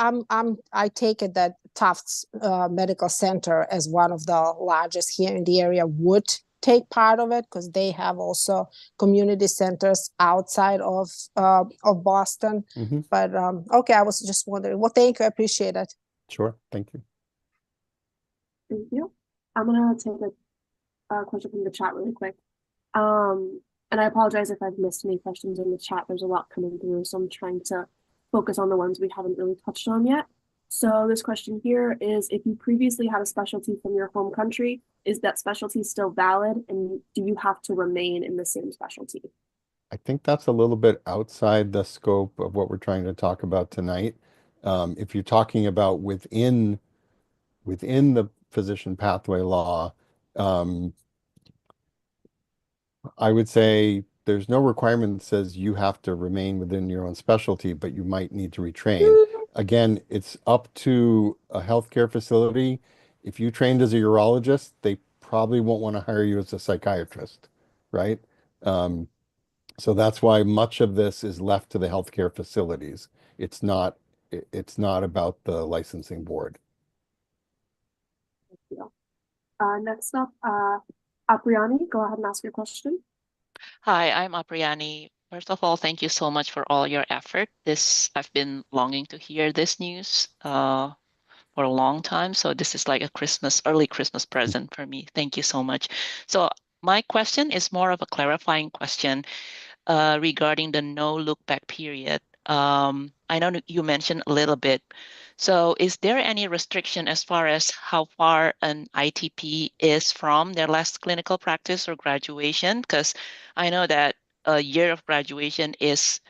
take it that Tufts Medical Center, as one of the largest here in the area, would take part of it because they have also community centers outside of Boston. Mhm. But okay, I was just wondering. Well, thank you. I appreciate it. Sure. Thank you. Thank you. I'm gonna take a question from the chat really quick. And I apologize if I've missed any questions in the chat. There's a lot coming through, so I'm trying to focus on the ones we haven't really touched on yet. So this question here is, if you previously had a specialty from your home country, is that specialty still valid? And do you have to remain in the same specialty? I think that's a little bit outside the scope of what we're trying to talk about tonight. If you're talking about within the physician pathway law, I would say there's no requirement that says you have to remain within your own specialty, but you might need to retrain. Again, it's up to a healthcare facility. If you trained as a urologist, they probably won't want to hire you as a psychiatrist, right? So that's why much of this is left to the healthcare facilities. It's not about the licensing board. Thank you. Next up, Apriani, go ahead and ask your question. Hi, I'm Apriani. First of all, thank you so much for all your effort. I've been longing to hear this news for a long time. So this is like a early Christmas present for me. Thank you so much. So my question is more of a clarifying question regarding the no look back period. I know you mentioned a little bit. So is there any restriction as far as how far an ITP is from their last clinical practice or graduation? Because I know that a year of graduation is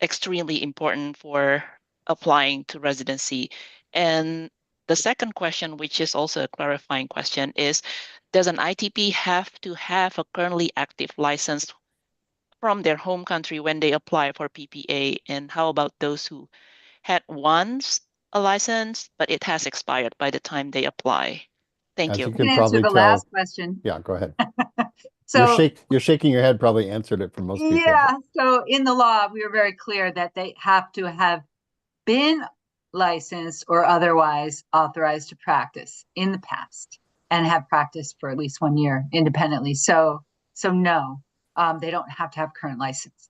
extremely important for applying to residency. And the second question, which is also a clarifying question, is does an ITP have to have a currently active license from their home country when they apply for PPA? And how about those who had once a license, but it has expired by the time they apply? Thank As you. you I can can answer probably the tell, last question. yeah, go ahead. So You're shaking your head, probably answered it for most people. yeah, so in the law, we were very clear that they have to have been licensed or otherwise authorized to practice in the past and have practiced for at least 1 year independently. So no, they don't have to have current license.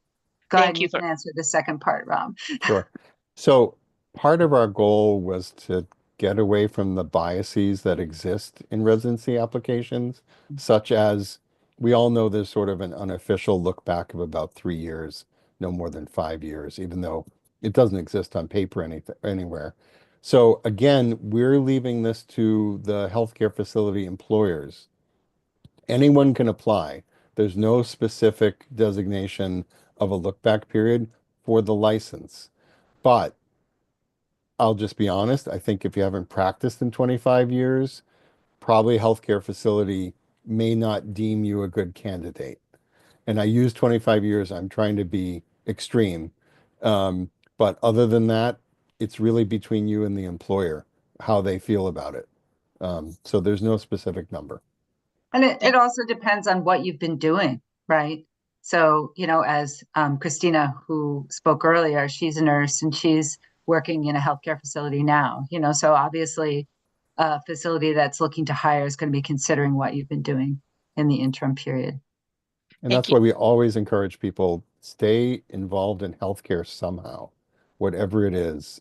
Go ahead, Thank you you can answer the second part, Ram. Sure. So part of our goal was to get away from the biases that exist in residency applications, such as we all know there's sort of an unofficial look back of about 3 years, no more than 5 years, even though it doesn't exist on paper anywhere. So again, we're leaving this to the healthcare facility employers. Anyone can apply. There's no specific designation of a look back period for the license. But I'll just be honest, I think if you haven't practiced in 25 years, probably a healthcare facility may not deem you a good candidate. And I use 25 years, I'm trying to be extreme. But other than that, it's really between you and the employer, how they feel about it. So there's no specific number. And it also depends on what you've been doing, right? So, as Christina, who spoke earlier, she's a nurse and she's working in a healthcare facility now, so obviously a facility that's looking to hire is going to be considering what you've been doing in the interim period. And that's why we always encourage people, stay involved in healthcare somehow, whatever it is.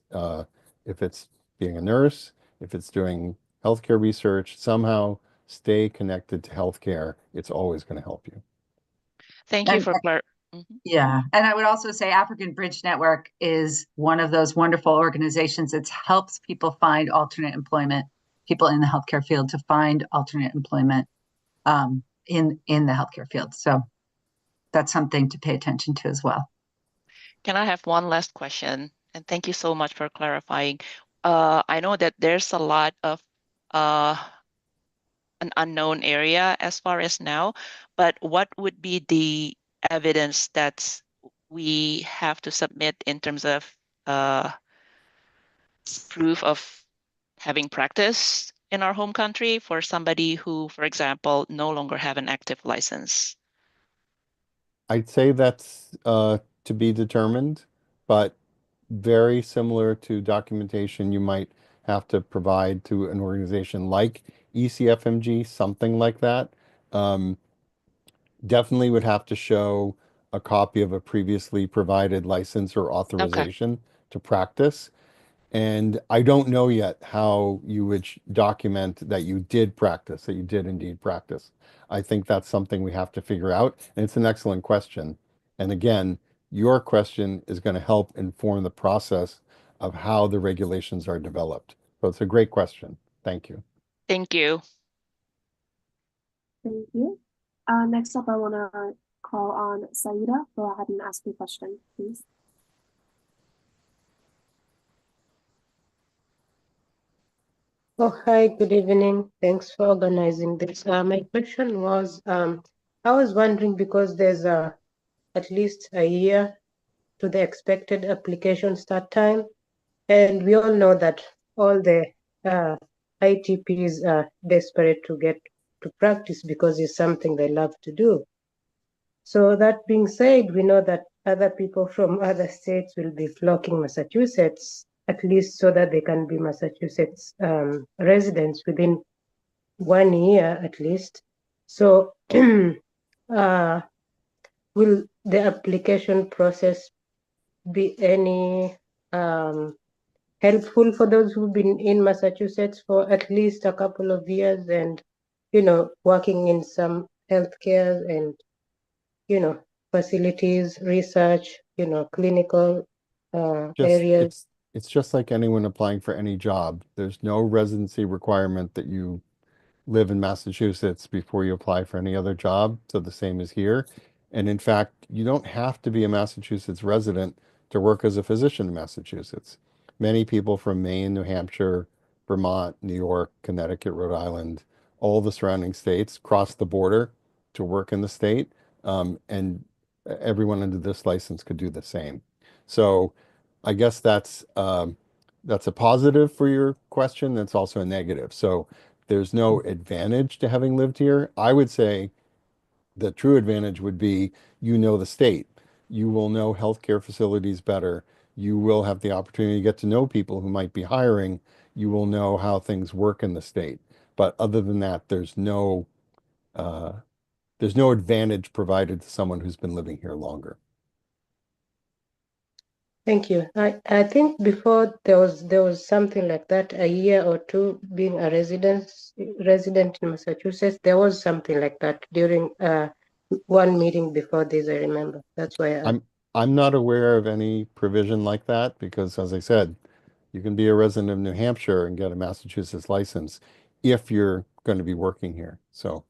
If it's being a nurse, if it's doing healthcare research, somehow stay connected to healthcare. It's always going to help you. Thank you for Yeah. And I would also say African Bridge Network is one of those wonderful organizations that helps people find alternate employment, people in the healthcare field to find alternate employment in the healthcare field. So that's something to pay attention to as well. Can I have one last question? And thank you so much for clarifying. I know that there's a lot of an unknown area as far as now, but what would be the evidence that we have to submit in terms of proof of having practice in our home country for somebody who, for example, no longer have an active license? I'd say that's to be determined, but very similar to documentation you might have to provide to an organization like ECFMG, something like that. Definitely would have to show a copy of a previously provided license or authorization to practice. And I don't know yet how you would document that you did practice, that you did indeed practice. I think that's something we have to figure out. And it's an excellent question. And again, your question is going to help inform the process of how the regulations are developed. So it's a great question. Thank you. Thank you. Thank you. Next up, I want to call on Saida. Go ahead and ask your question, please. Oh, hi, good evening. Thanks for organizing this. My question was, I was wondering because there's at least a year to the expected application start time, and we all know that all the ITPs are desperate to get to practice because it's something they love to do. So that being said, we know that other people from other states will be flocking Massachusetts, at least so that they can be Massachusetts residents within 1 year at least. So will the application process be any helpful for those who've been in Massachusetts for at least a couple of years and, working in some healthcare and, facilities, research, clinical areas? It's just like anyone applying for any job. There's no residency requirement that you live in Massachusetts before you apply for any other job. So the same is here. And in fact, you don't have to be a Massachusetts resident to work as a physician in Massachusetts. Many people from Maine, New Hampshire, Vermont, New York, Connecticut, Rhode Island, all the surrounding states cross the border to work in the state. And everyone under this license could do the same. So I guess that's a positive for your question. That's also a negative. So there's no advantage to having lived here. I would say the true advantage would be, the state. You will know healthcare facilities better. you will have the opportunity to get to know people who might be hiring. You will know how things work in the state. But other than that, there's no advantage provided to someone who's been living here longer. Thank you. I think before there was something like that, a year or two being a resident in Massachusetts. There was something like that during one meeting before this, I remember. That's why I'm not aware of any provision like that because, as I said, you can be a resident of New Hampshire and get a Massachusetts license if you're going to be working here. So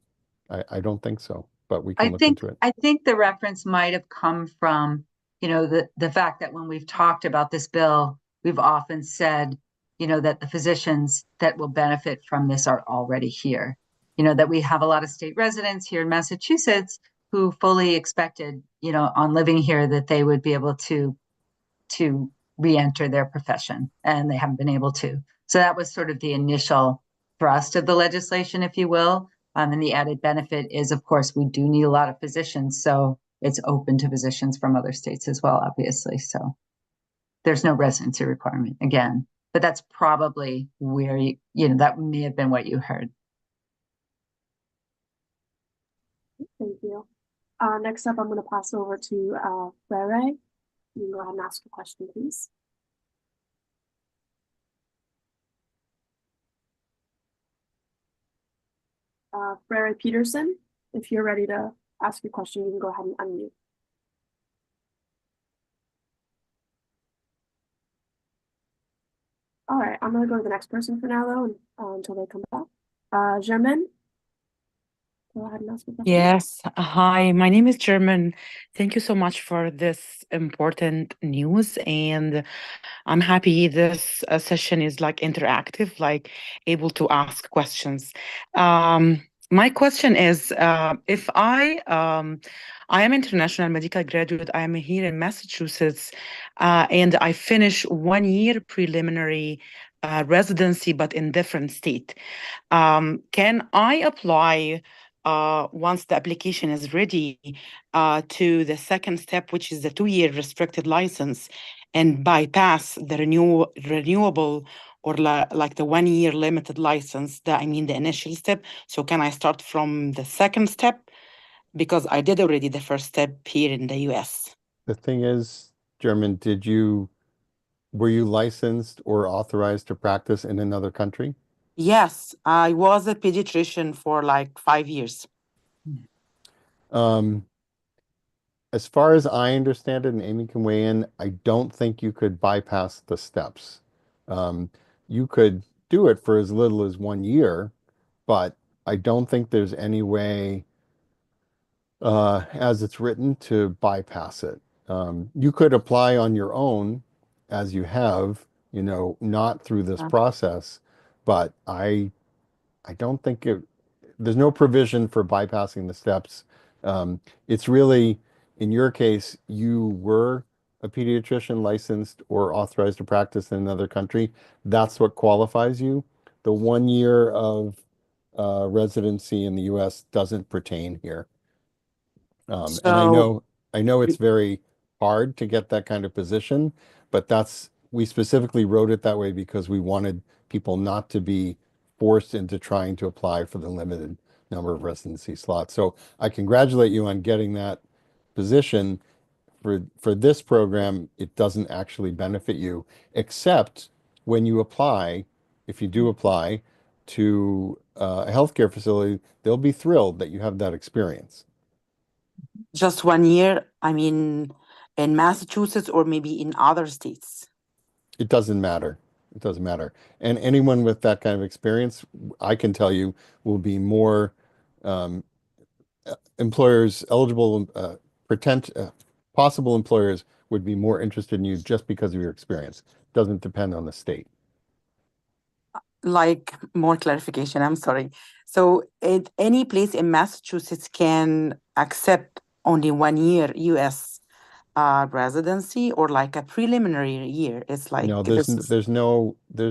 I don't think so, but we can look into it. I think the reference might have come from, the fact that when we've talked about this bill, we've often said, that the physicians that will benefit from this are already here. That we have a lot of state residents here in Massachusetts who fully expected, on living here that they would be able to re-enter their profession, and they haven't been able to. So that was sort of the initial thrust of the legislation, if you will. And the added benefit is, of course, we do need a lot of physicians, so it's open to physicians from other states as well, obviously. So there's no residency requirement again, but that's probably where that may have been what you heard. Thank you. Next up, I'm going to pass over to Frere. You can go ahead and ask your question, please. Frere Peterson, if you're ready to ask your question, you can go ahead and unmute. All right, I'm going to go to the next person for now, though, until they come back. Germaine, go ahead and ask your question. Yes. Hi, my name is German. Thank you so much for this important news. And I'm happy this session is like interactive, like able to ask questions. My question is, if I am international medical graduate, I am here in Massachusetts, and I finish 1 year preliminary residency, but in different state. Can I apply once the application is ready to the second step, which is the 2-year restricted license, and bypass the renewable or like the 1 year limited license, the initial step? So can I start from the second step? Because I did already the first step here in the US. The thing is, German, were you licensed or authorized to practice in another country? Yes, I was a pediatrician for like 5 years. As far as I understand it, and Amy can weigh in, I don't think you could bypass the steps. You could do it for as little as 1 year, but I don't think there's any way, as it's written, to bypass it. You could apply on your own, as you have, not through this process, but I don't think there's no provision for bypassing the steps. It's really, in your case, you were a pediatrician licensed or authorized to practice in another country. That's what qualifies you. The 1 year of residency in the US doesn't pertain here. And I know it's very hard to get that kind of position, but we specifically wrote it that way because we wanted people not to be forced into trying to apply for the limited number of residency slots. So I congratulate you on getting that position. For this program, it doesn't actually benefit you, except when you apply, if you do apply to a healthcare facility, they'll be thrilled that you have that experience. Just 1 year, in Massachusetts or maybe in other states? It doesn't matter. It doesn't matter. And anyone with that kind of experience, I can tell you, will be more employers eligible, possible employers would be more interested in you just because of your experience. It doesn't depend on the state. Like more clarification, I'm sorry. So any place in Massachusetts can accept only 1 year US residency, or like a preliminary year? It's like No, there's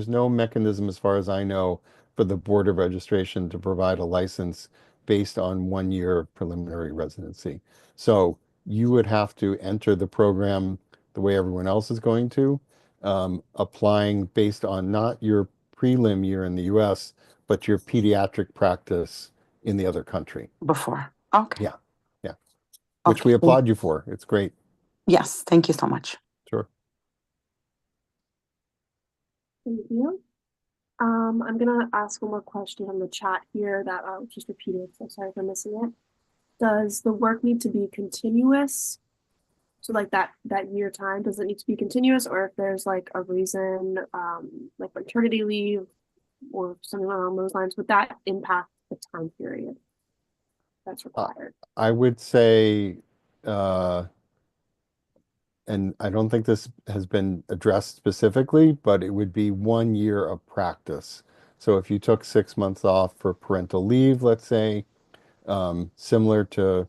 no mechanism, as far as I know, for the Board of Registration to provide a license based on 1 year preliminary residency. So you would have to enter the program the way everyone else is going to, applying based on not your prelim year in the US, but your pediatric practice in the other country. Before. Okay. Yeah, yeah. Which we Okay. applaud you for. It's great. Yes, thank you so much. Sure. Thank you. I'm gonna ask one more question on the chat here that I'll just repeat it, so sorry for missing it. Does the work need to be continuous? So like that year time, does it need to be continuous, or if there's like a reason, like maternity leave or something along those lines, would that impact the time period that's required? I would say, and I don't think this has been addressed specifically, but it would be 1 year of practice. So if you took 6 months off for parental leave, let's say, similar to,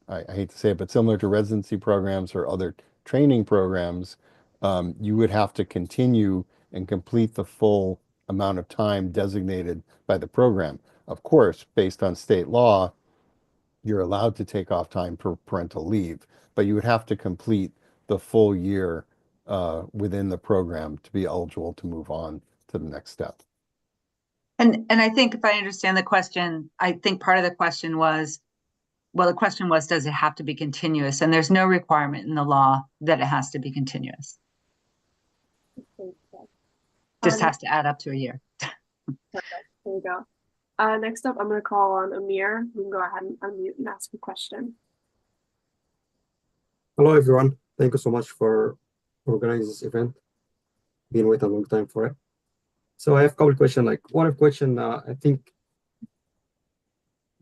I hate to say it, but similar to residency programs or other training programs, you would have to continue and complete the full amount of time designated by the program. Of course, based on state law, you're allowed to take off time for parental leave, but you would have to complete the full year within the program to be eligible to move on to the next step. And I think if I understand the question, I think part of the question was, well, the question was, does it have to be continuous? And there's no requirement in the law that it has to be continuous. Just has to add up to a year. Perfect. There you go. Next up, I'm going to call on Amir. You can go ahead and unmute and ask a question. Hello, everyone. Thank you so much for organizing this event. Been waiting a long time for it. So I have a couple of questions. Like one of question, I think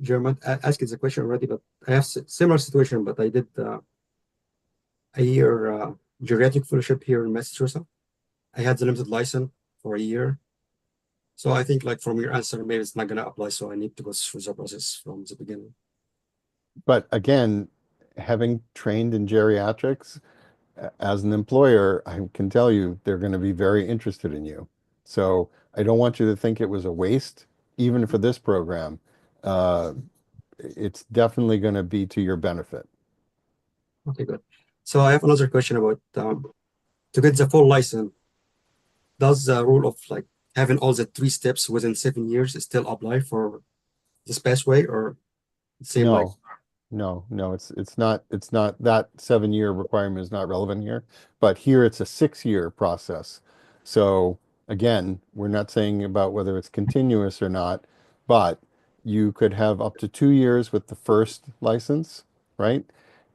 German asked the question already, but I have similar situation. But I did a year geriatric fellowship here in Massachusetts. I had the limited license for a year. So I think like from your answer, maybe it's not gonna apply. So I need to go through the process from the beginning. But again, having trained in geriatrics, as an employer, I can tell you they're going to be very interested in you. So I don't want you to think it was a waste, even for this program. It's definitely going to be to your benefit. Okay, good. So I have another question about to get the full license. Does the rule of like having all the 3 steps within 7 years still apply for this pathway, or same like? No, it's not that 7-year requirement is not relevant here, but here it's a 6-year process. So again, we're not saying about whether it's continuous or not, but you could have up to 2 years with the first license, right?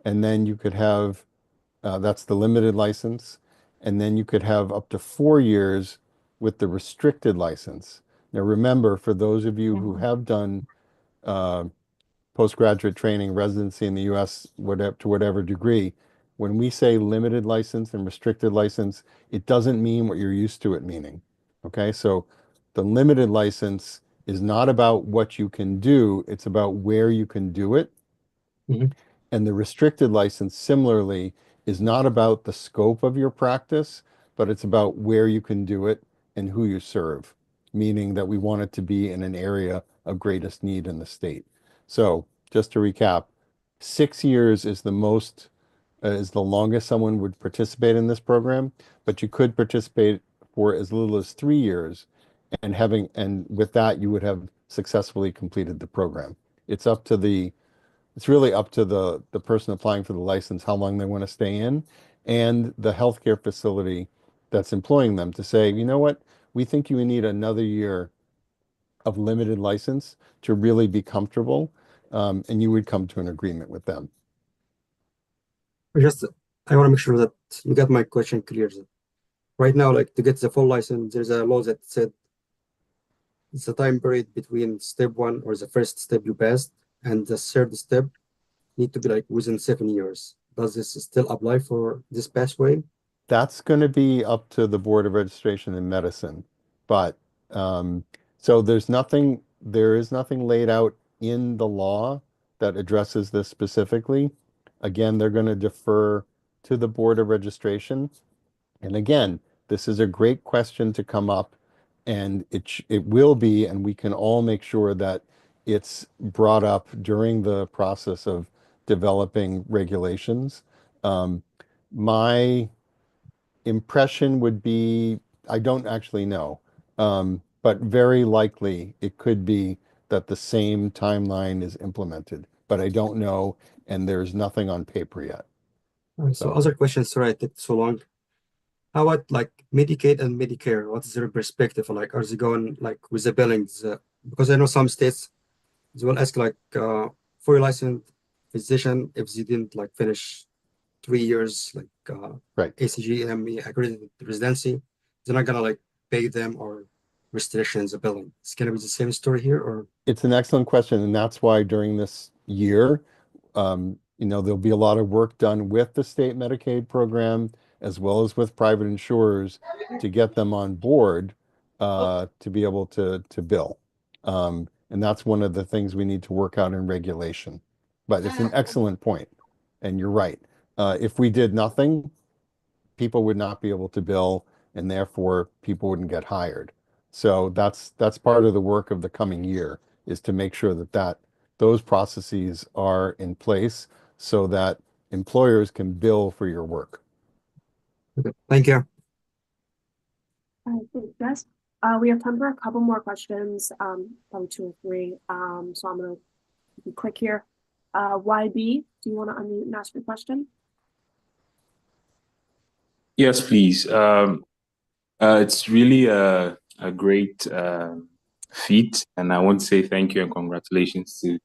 And then you could have, that's the limited license. And then you could have up to 4 years with the restricted license. Now, remember, for those of you who have done postgraduate training, residency in the US, to whatever degree, when we say limited license and restricted license, it doesn't mean what you're used to it meaning. Okay, so the limited license is not about what you can do, it's about where you can do it. And the restricted license, similarly, is not about the scope of your practice, but it's about where you can do it and who you serve, meaning that we want it to be in an area of greatest need in the state. So just to recap, 6 years is the most, is the longest someone would participate in this program, but you could participate for as little as 3 years, and with that you would have successfully completed the program. It's really up to the person applying for the license how long they want to stay in, and the healthcare facility that's employing them to say, you know what, we think you need another year of limited license to really be comfortable, and you would come to an agreement with them. I want to make sure that you got my question clear. Right now, like to get the full license, there's a law that said it's a time period between step 1 or the first step you passed and the third step need to be like within 7 years. Does this still apply for this pathway? That's going to be up to the Board of Registration in Medicine, but so there is nothing laid out in the law that addresses this specifically. Again, they're going to defer to the Board of Registration. And again, this is a great question to come up, and it will be, and we can all make sure that it's brought up during the process of developing regulations. My impression would be, I don't actually know, but very likely it could be that the same timeline is implemented, but I don't know, and there's nothing on paper yet. So other questions, sorry, I took so long. How about like Medicaid and Medicare? What is their perspective? Like, are they going like with the billings? Because I know some states they will ask like for a licensed physician if they didn't like finish 3 years like right ACGME accredited residency, they're not gonna like pay them or restrictions the billing. It's gonna be the same story here, or it's an excellent question, and that's why during this year, there'll be a lot of work done with the state Medicaid program as well as with private insurers to get them on board to be able to bill. And that's one of the things we need to work out in regulation. But it's an excellent point, and you're right. If we did nothing, people would not be able to bill, and therefore people wouldn't get hired. So that's part of the work of the coming year, is to make sure that those processes are in place so that employers can bill for your work. okay. Thank you. Thanks, guys. We have time for a couple more questions, probably 2 or 3. So I'm gonna be quick here. YB, do you want to unmute and ask your question? Yes, please. It's really a great feat, and I want to say thank you and congratulations to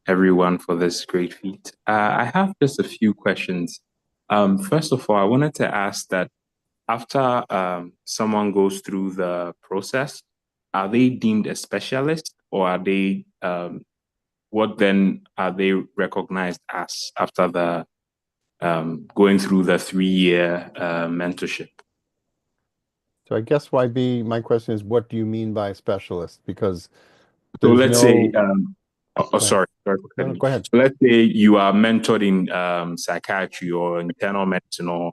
everyone for this great feat. I have just a few questions. First of all, I wanted to ask that after someone goes through the process, are they deemed a specialist, or are they what then are they recognized as after the going through the 3-year mentorship? So I guess YB, my question is, what do you mean by specialist? Because so there's let's no... say, sorry No, go ahead. So let's say you are mentored in psychiatry or internal medicine or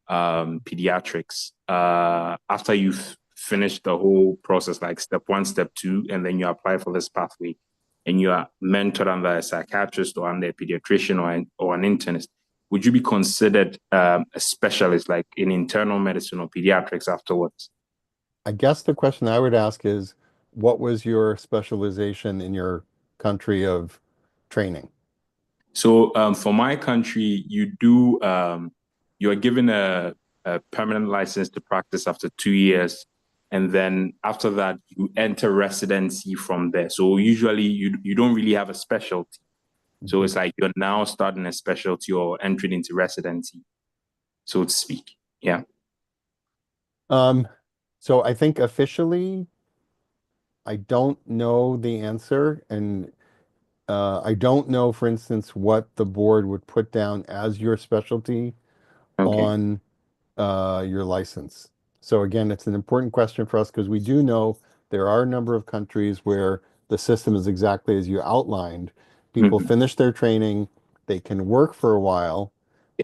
pediatrics. After you've finished the whole process, like step 1, step 2, and then you apply for this pathway, and you are mentored under a psychiatrist or under a pediatrician or an internist, would you be considered a specialist, like in internal medicine or pediatrics afterwards? I guess the question I would ask is, what was your specialization in your country of training? So for my country, you do, you are given a permanent license to practice after 2 years. And then after that, you enter residency from there. So usually you don't really have a specialty. So it's like you're now starting a specialty or entering into residency, so to speak. Yeah. So I think officially, I don't know the answer. And I don't know, for instance, what the board would put down as your specialty on your license. So again, it's an important question for us because we do know there are a number of countries where the system is exactly as you outlined. People finish their training, they can work for a while,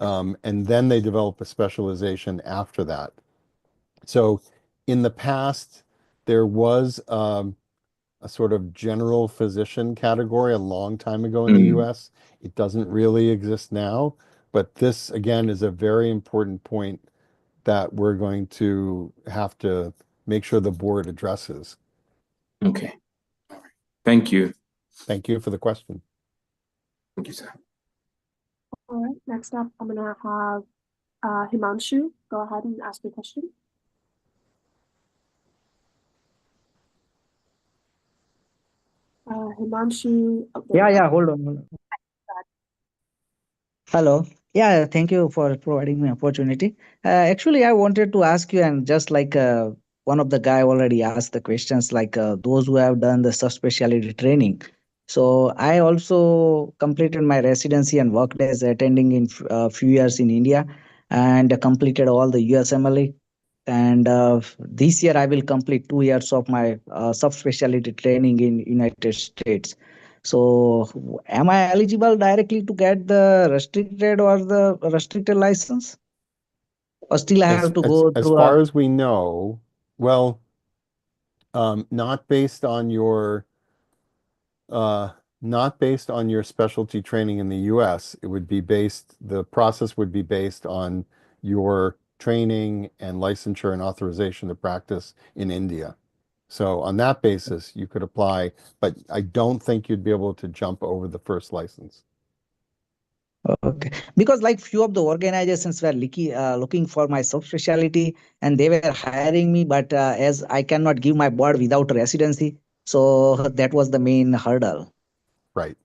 and then they develop a specialization after that. So in the past, there was a sort of general physician category a long time ago in the US. It doesn't really exist now, but this again is a very important point that we're going to have to make sure the board addresses. Okay. All right. Thank you. Thank you for the question. Thank you, sir. All right, next up, I'm gonna have Himanshu. Go ahead and ask your question. Himanshu. Yeah, hold on. Hello. Yeah, thank you for providing me opportunity. Actually, I wanted to ask you, and just like one of the guy already asked the questions, like those who have done the subspecialty training. So I also completed my residency and worked as attending in a few years in India, and completed all the USMLE. And this year I will complete 2 years of my subspecialty training in United States. So am I eligible directly to get the restricted or the restricted license? Or still I have to go As through far as we know, well, not based on your not based on your specialty training in the US. It would be the process would be based on your training and licensure and authorization to practice in India. So on that basis, you could apply, but I don't think you'd be able to jump over the first license. Okay, because like few of the organizations were looking for my subspecialty and they were hiring me, but as I cannot give my board without residency, so that was the main hurdle. Right.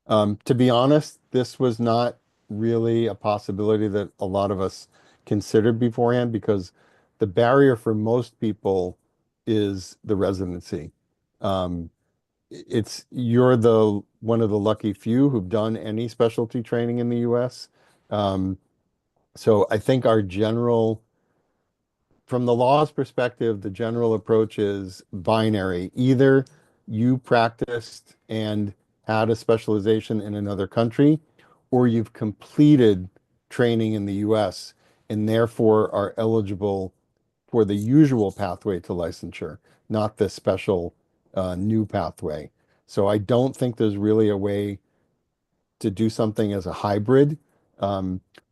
To be honest, this was not really a possibility that a lot of us considered beforehand because the barrier for most people is the residency. You're one of the lucky few who've done any specialty training in the US. So I think from the law's perspective, the general approach is binary. Either you practiced and had a specialization in another country, or you've completed training in the US and therefore are eligible for the usual pathway to licensure, not the special new pathway. So I don't think there's really a way to do something as a hybrid.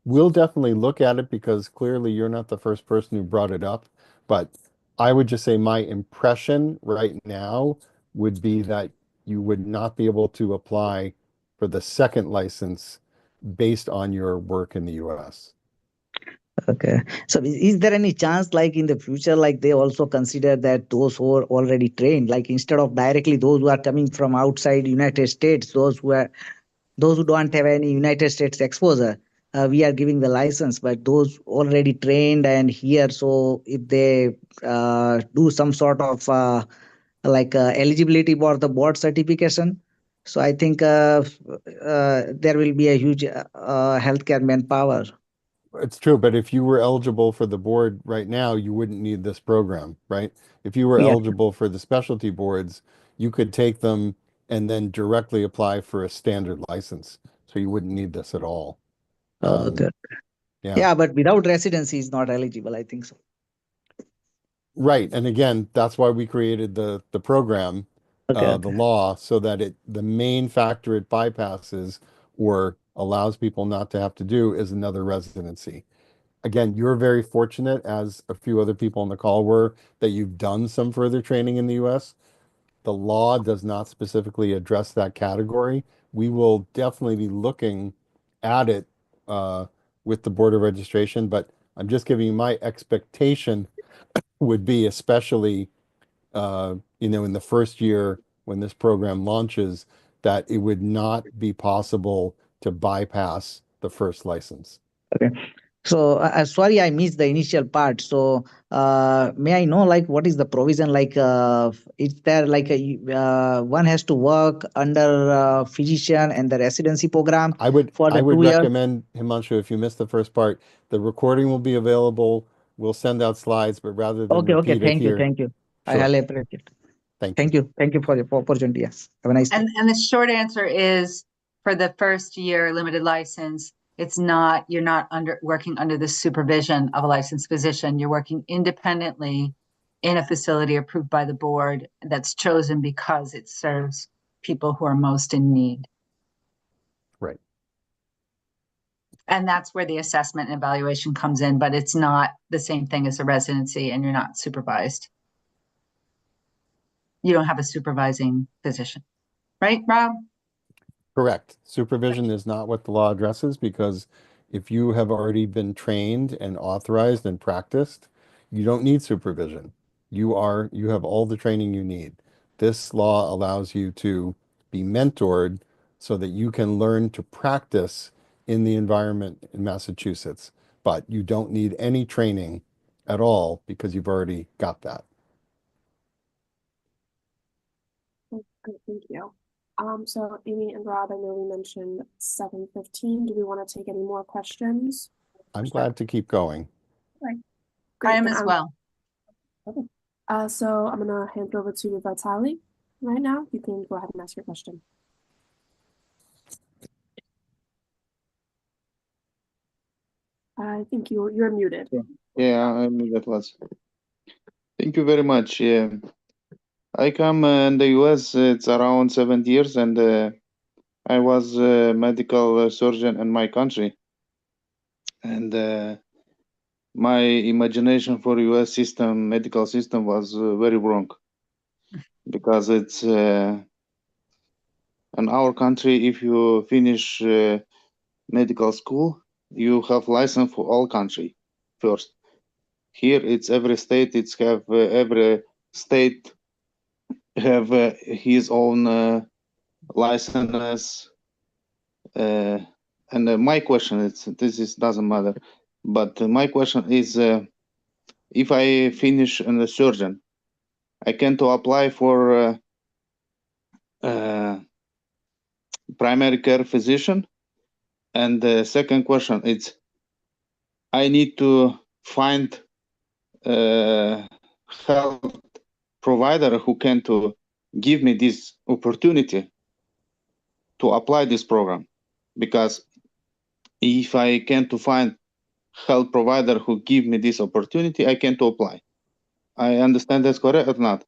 We'll definitely look at it because clearly you're not the first person who brought it up, but I would just say my impression right now would be that you would not be able to apply for the second license based on your work in the US. Okay, so is there any chance like in the future, like they also consider that those who are already trained, like instead of directly those who are coming from outside United States, those who don't have any United States exposure, we are giving the license, but those already trained and here, so if they do some sort of eligibility for the board certification, so I think there will be a huge healthcare manpower. It's true, but if you were eligible for the board right now, you wouldn't need this program, right? If you were Yeah. eligible for the specialty boards, you could take them and then directly apply for a standard license. So you wouldn't need this at all. Okay. Yeah. Yeah, but without residency is not eligible, I think so. Right. And again, that's why we created the program, Okay. the law, so that the main factor it bypasses or allows people not to have to do is another residency. Again, you're very fortunate, as a few other people on the call were, that you've done some further training in the US. The law does not specifically address that category. We will definitely be looking at it with the Board of Registration, but I'm just giving you my expectation would be, especially in the first year when this program launches, that it would not be possible to bypass the first license. Okay. So sorry, I missed the initial part. So may I know like what is the provision like? Is there like one has to work under physician and the residency program I would for the 2 years? recommend, Himanshu, if you missed the first part, the recording will be available. We'll send out slides, but rather than Okay, repeat it thank you, here. thank you. I Sure. highly appreciate it. Thank you. Thank you for the opportunity. Yes, have a nice day. And the short answer is for the first year limited license, you're not working under the supervision of a licensed physician. You're working independently in a facility approved by the board that's chosen because it serves people who are most in need. Right. And that's where the assessment and evaluation comes in, but it's not the same thing as a residency and you're not supervised. You don't have a supervising physician, right, Rob? Correct. Supervision is not what the law addresses, because if you have already been trained and authorized and practiced, you don't need supervision. You have all the training you need. This law allows you to be mentored so that you can learn to practice in the environment in Massachusetts, but you don't need any training at all because you've already got that. Good, thank you. So Amy and Rob, I know we mentioned 7:15. Do we want to take any more questions? I'm glad to keep going. Right. I am then as well. Okay. So I'm gonna hand it over to Vitali right now. You can go ahead and ask your question. I think you're muted. Yeah, I'm that was. Thank you very much. I come in the US, it's around 7 years, and I was a medical surgeon in my country. And my imagination for US system, medical system was very wrong. Because it's in our country, if you finish medical school, you have license for all country first. Here, it's every state. It's have every state have his own license. And my question is, doesn't matter, but my question is, if I finish in the surgeon, I can to apply for primary care physician. And the second question is, I need to find health provider who can to give me this opportunity to apply this program. Because if I can to find health provider who give me this opportunity, I can to apply. I understand that's correct or not?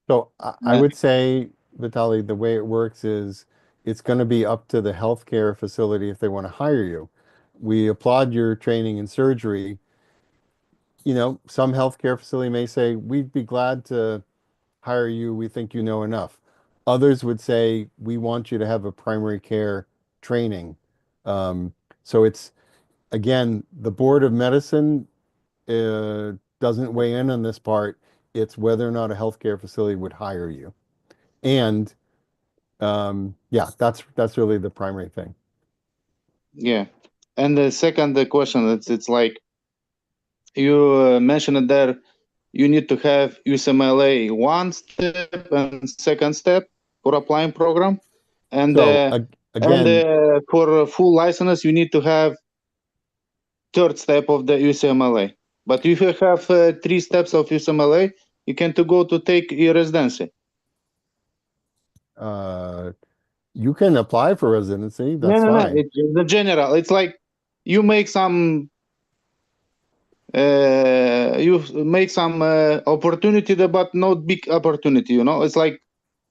So I would say, Vitaly, the way it works is it's going to be up to the healthcare facility if they want to hire you. We applaud your training in surgery. You know, some healthcare facility may say, we'd be glad to hire you. We think you know enough. Others would say, we want you to have a primary care training. So it's, again, the Board of Medicine doesn't weigh in on this part. It's whether or not a healthcare facility would hire you. And yeah, that's really the primary thing. Yeah. And the second question, it's like you mentioned there, you need to have USMLE 1 step and second step for applying program. And, So again, for a full license, you need to have third step of the USMLE. But if you have 3 steps of USMLE, you can to go to take your residency. you can apply for residency. That's No. fine. It's the general. It's like you make some opportunity, but not big opportunity. You know, it's like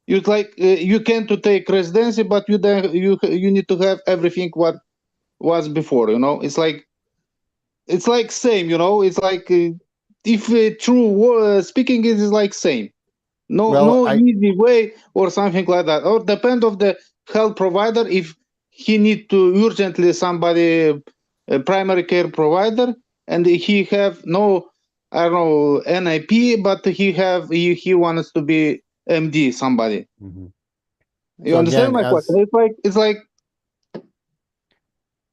you can to take residency, but you need to have everything what was before. You know, it's like same. You know, it's like if true speaking, it is like same. No easy way or something like that. Or depend of the health provider if he need to urgently somebody a primary care provider and he have no, I don't know, NIP, but he wants to be MD somebody. Mhm. You So understand again, my question? It's like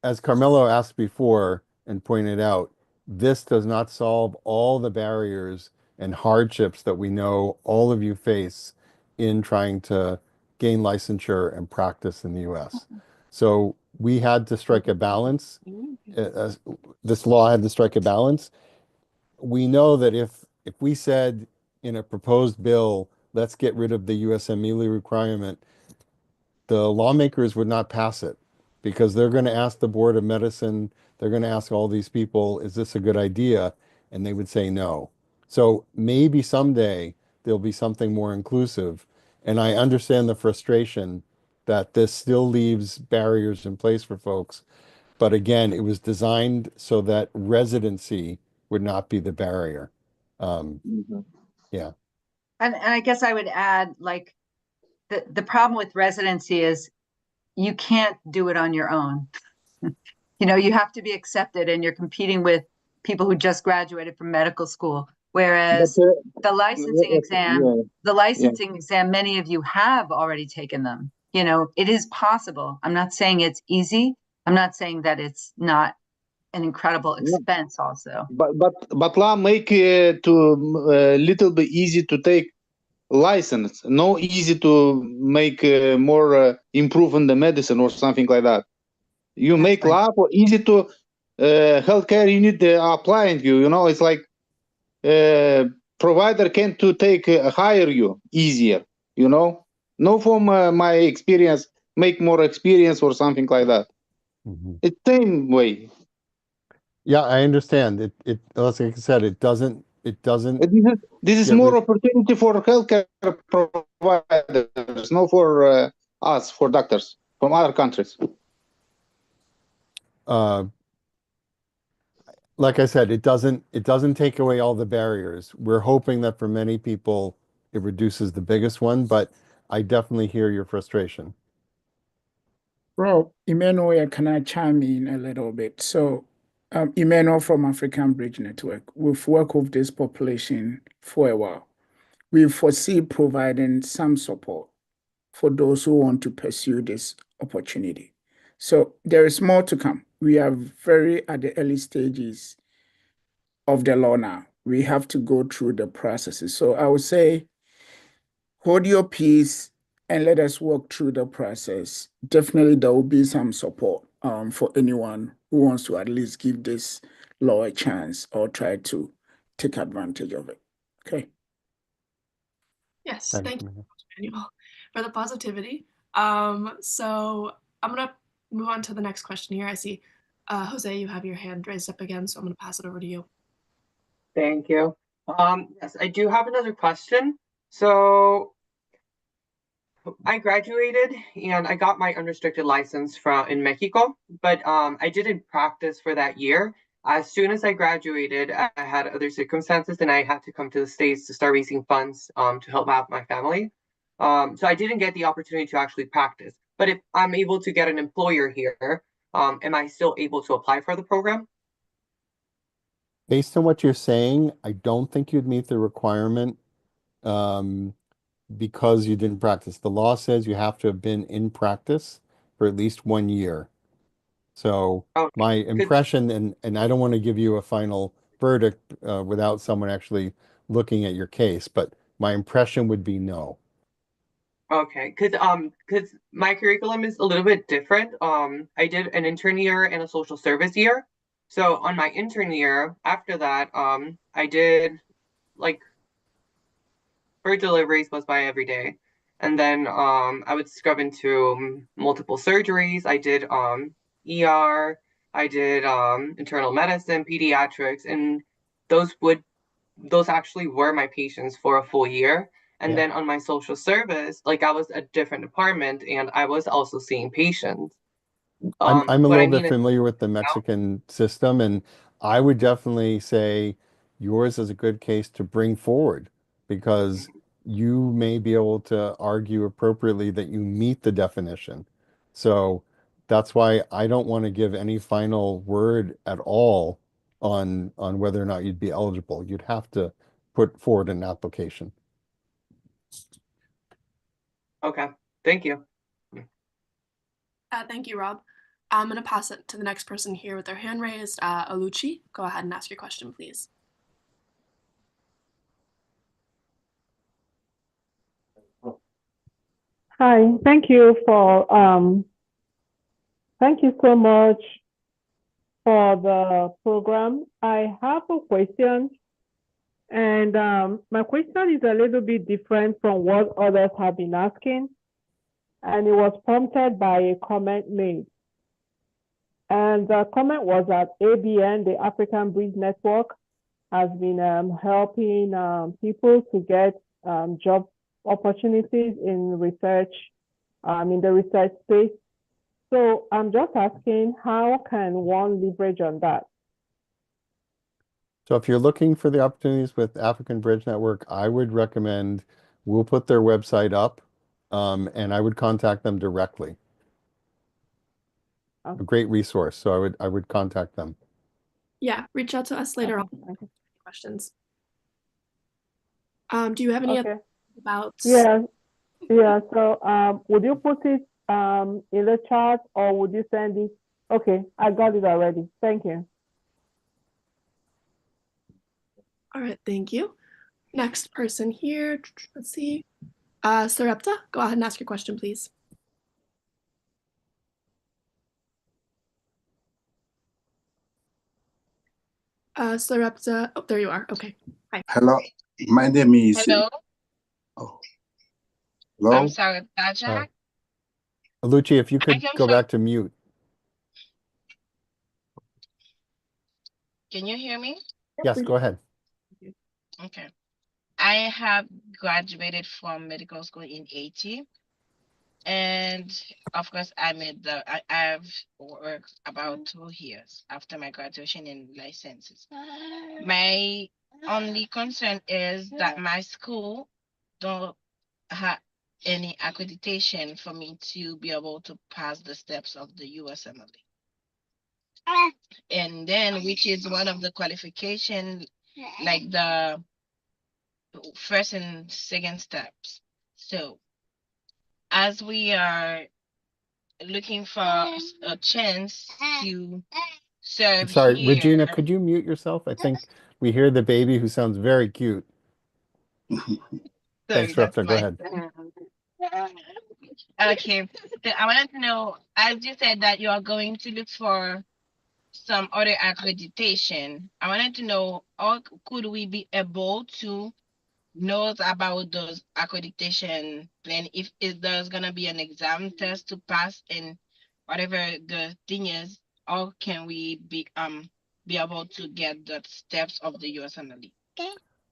as Carmelo asked before and pointed out, this does not solve all the barriers and hardships that we know all of you face in trying to gain licensure and practice in the US. So we had to strike a balance. This law had to strike a balance. We know that if we said in a proposed bill, let's get rid of the USMLE requirement, the lawmakers would not pass it because they're going to ask the Board of Medicine, they're going to ask all these people, is this a good idea? And they would say no. So maybe someday there'll be something more inclusive. And I understand the frustration that this still leaves barriers in place for folks. But again, it was designed so that residency would not be the barrier. Yeah. And I guess I would add, like, the problem with residency is you can't do it on your own. You know, you have to be accepted and you're competing with people who just graduated from medical school. Whereas the licensing exam, many of you have already taken them. You know, it is possible. I'm not saying it's easy. I'm not saying that it's not an incredible expense also. But law make it to little bit easy to take license. No easy to make more improve in the medicine or something like that. You make law for easy to healthcare. You need to apply and you know it's like provider can to take hire you easier. You know, no from my experience make more experience or something like that. It's same way. Yeah, I understand. It like I said, it doesn't it doesn't. This is get more re- opportunity for healthcare providers, not for us, for doctors from other countries. Like I said, it doesn't take away all the barriers. We're hoping that for many people, it reduces the biggest one, but I definitely hear your frustration. Rob, Emmanuel, can I chime in a little bit? So, Emmanuel from African Bridge Network, we've worked with this population for a while. We foresee providing some support for those who want to pursue this opportunity. So there is more to come. We are very at the early stages of the law now. We have to go through the processes. So I would say, hold your peace and let us work through the process. Definitely, there will be some support for anyone who wants to at least give this law a chance or try to take advantage of it. Okay. Yes, Thanks, thank you, Emmanuel. Manuel, for the positivity. So I'm gonna move on to the next question here. I see, Jose, you have your hand raised up again, so I'm gonna pass it over to you. Thank you. Yes, I do have another question. So I graduated and I got my unrestricted license in Mexico, but I didn't practice for that year. As soon as I graduated, I had other circumstances and I had to come to the States to start raising funds to help out my family. So I didn't get the opportunity to actually practice. But if I'm able to get an employer here, am I still able to apply for the program? Based on what you're saying, I don't think you'd meet the requirement because you didn't practice. The law says you have to have been in practice for at least 1 year. So my impression, and I don't want to give you a final verdict without someone actually looking at your case, but my impression would be no. Okay, because my curriculum is a little bit different. I did an intern year and a social service year. So on my intern year, after that, I did like birth deliveries was by every day. And then I would scrub into multiple surgeries. I did ER, I did internal medicine, pediatrics, and those actually were my patients for a full year. And then on my social service, like I was a different department and I was also seeing patients. I'm a what little I bit mean is familiar with the Mexican system, and I would definitely say yours is a good case to bring forward because you may be able to argue appropriately that you meet the definition. So that's why I don't want to give any final word at all on whether or not you'd be eligible. You'd have to put forward an application. okay. Thank you. Thank you, Rob. I'm gonna pass it to the next person here with their hand raised. Oluchi, go ahead and ask your question, please. Hi, thank you so much for the program. I have a question, and my question is a little bit different from what others have been asking, and it was prompted by a comment made. And the comment was that ABN, the African Bridge Network, has been helping people to get job opportunities in research, in the research space. So I'm just asking, how can one leverage on that? So if you're looking for the opportunities with African Bridge Network, I would recommend we'll put their website up, and I would contact them directly. A great resource, so I would contact them. Yeah, reach out to us later on. Questions. Do you have any other about? Yeah. So would you put it in the chat or would you send it? Okay, I got it already. Thank you. All right, thank you. Next person here. Let's see. Sarepta, go ahead and ask your question, please. Sarepta, oh, there you are. Okay. Hi. Hello, my name is. Hello. Oh. I'm Hello. sorry, Jack. Aluchi, if you could can go show- back to mute. Can you hear me? Yes, go ahead. Okay. I have graduated from medical school in 80. And of course, I've worked about 2 years after my graduation in licenses. My only concern is that my school don't have any accreditation for me to be able to pass the steps of the USMLE. And then, which is one of the qualification, like the first and second steps. So as we are looking for a chance to serve Sorry, here. Regina, could you mute yourself? I think we hear the baby who sounds very cute. Thanks, Sorry, that's Raptor. Go ahead. Okay. So I wanted to know, as you said that you are going to look for some other accreditation, I wanted to know how could we be able to know about those accreditation plan if there's gonna be an exam test to pass and whatever the thing is, how can we be able to get the steps of the USMLE?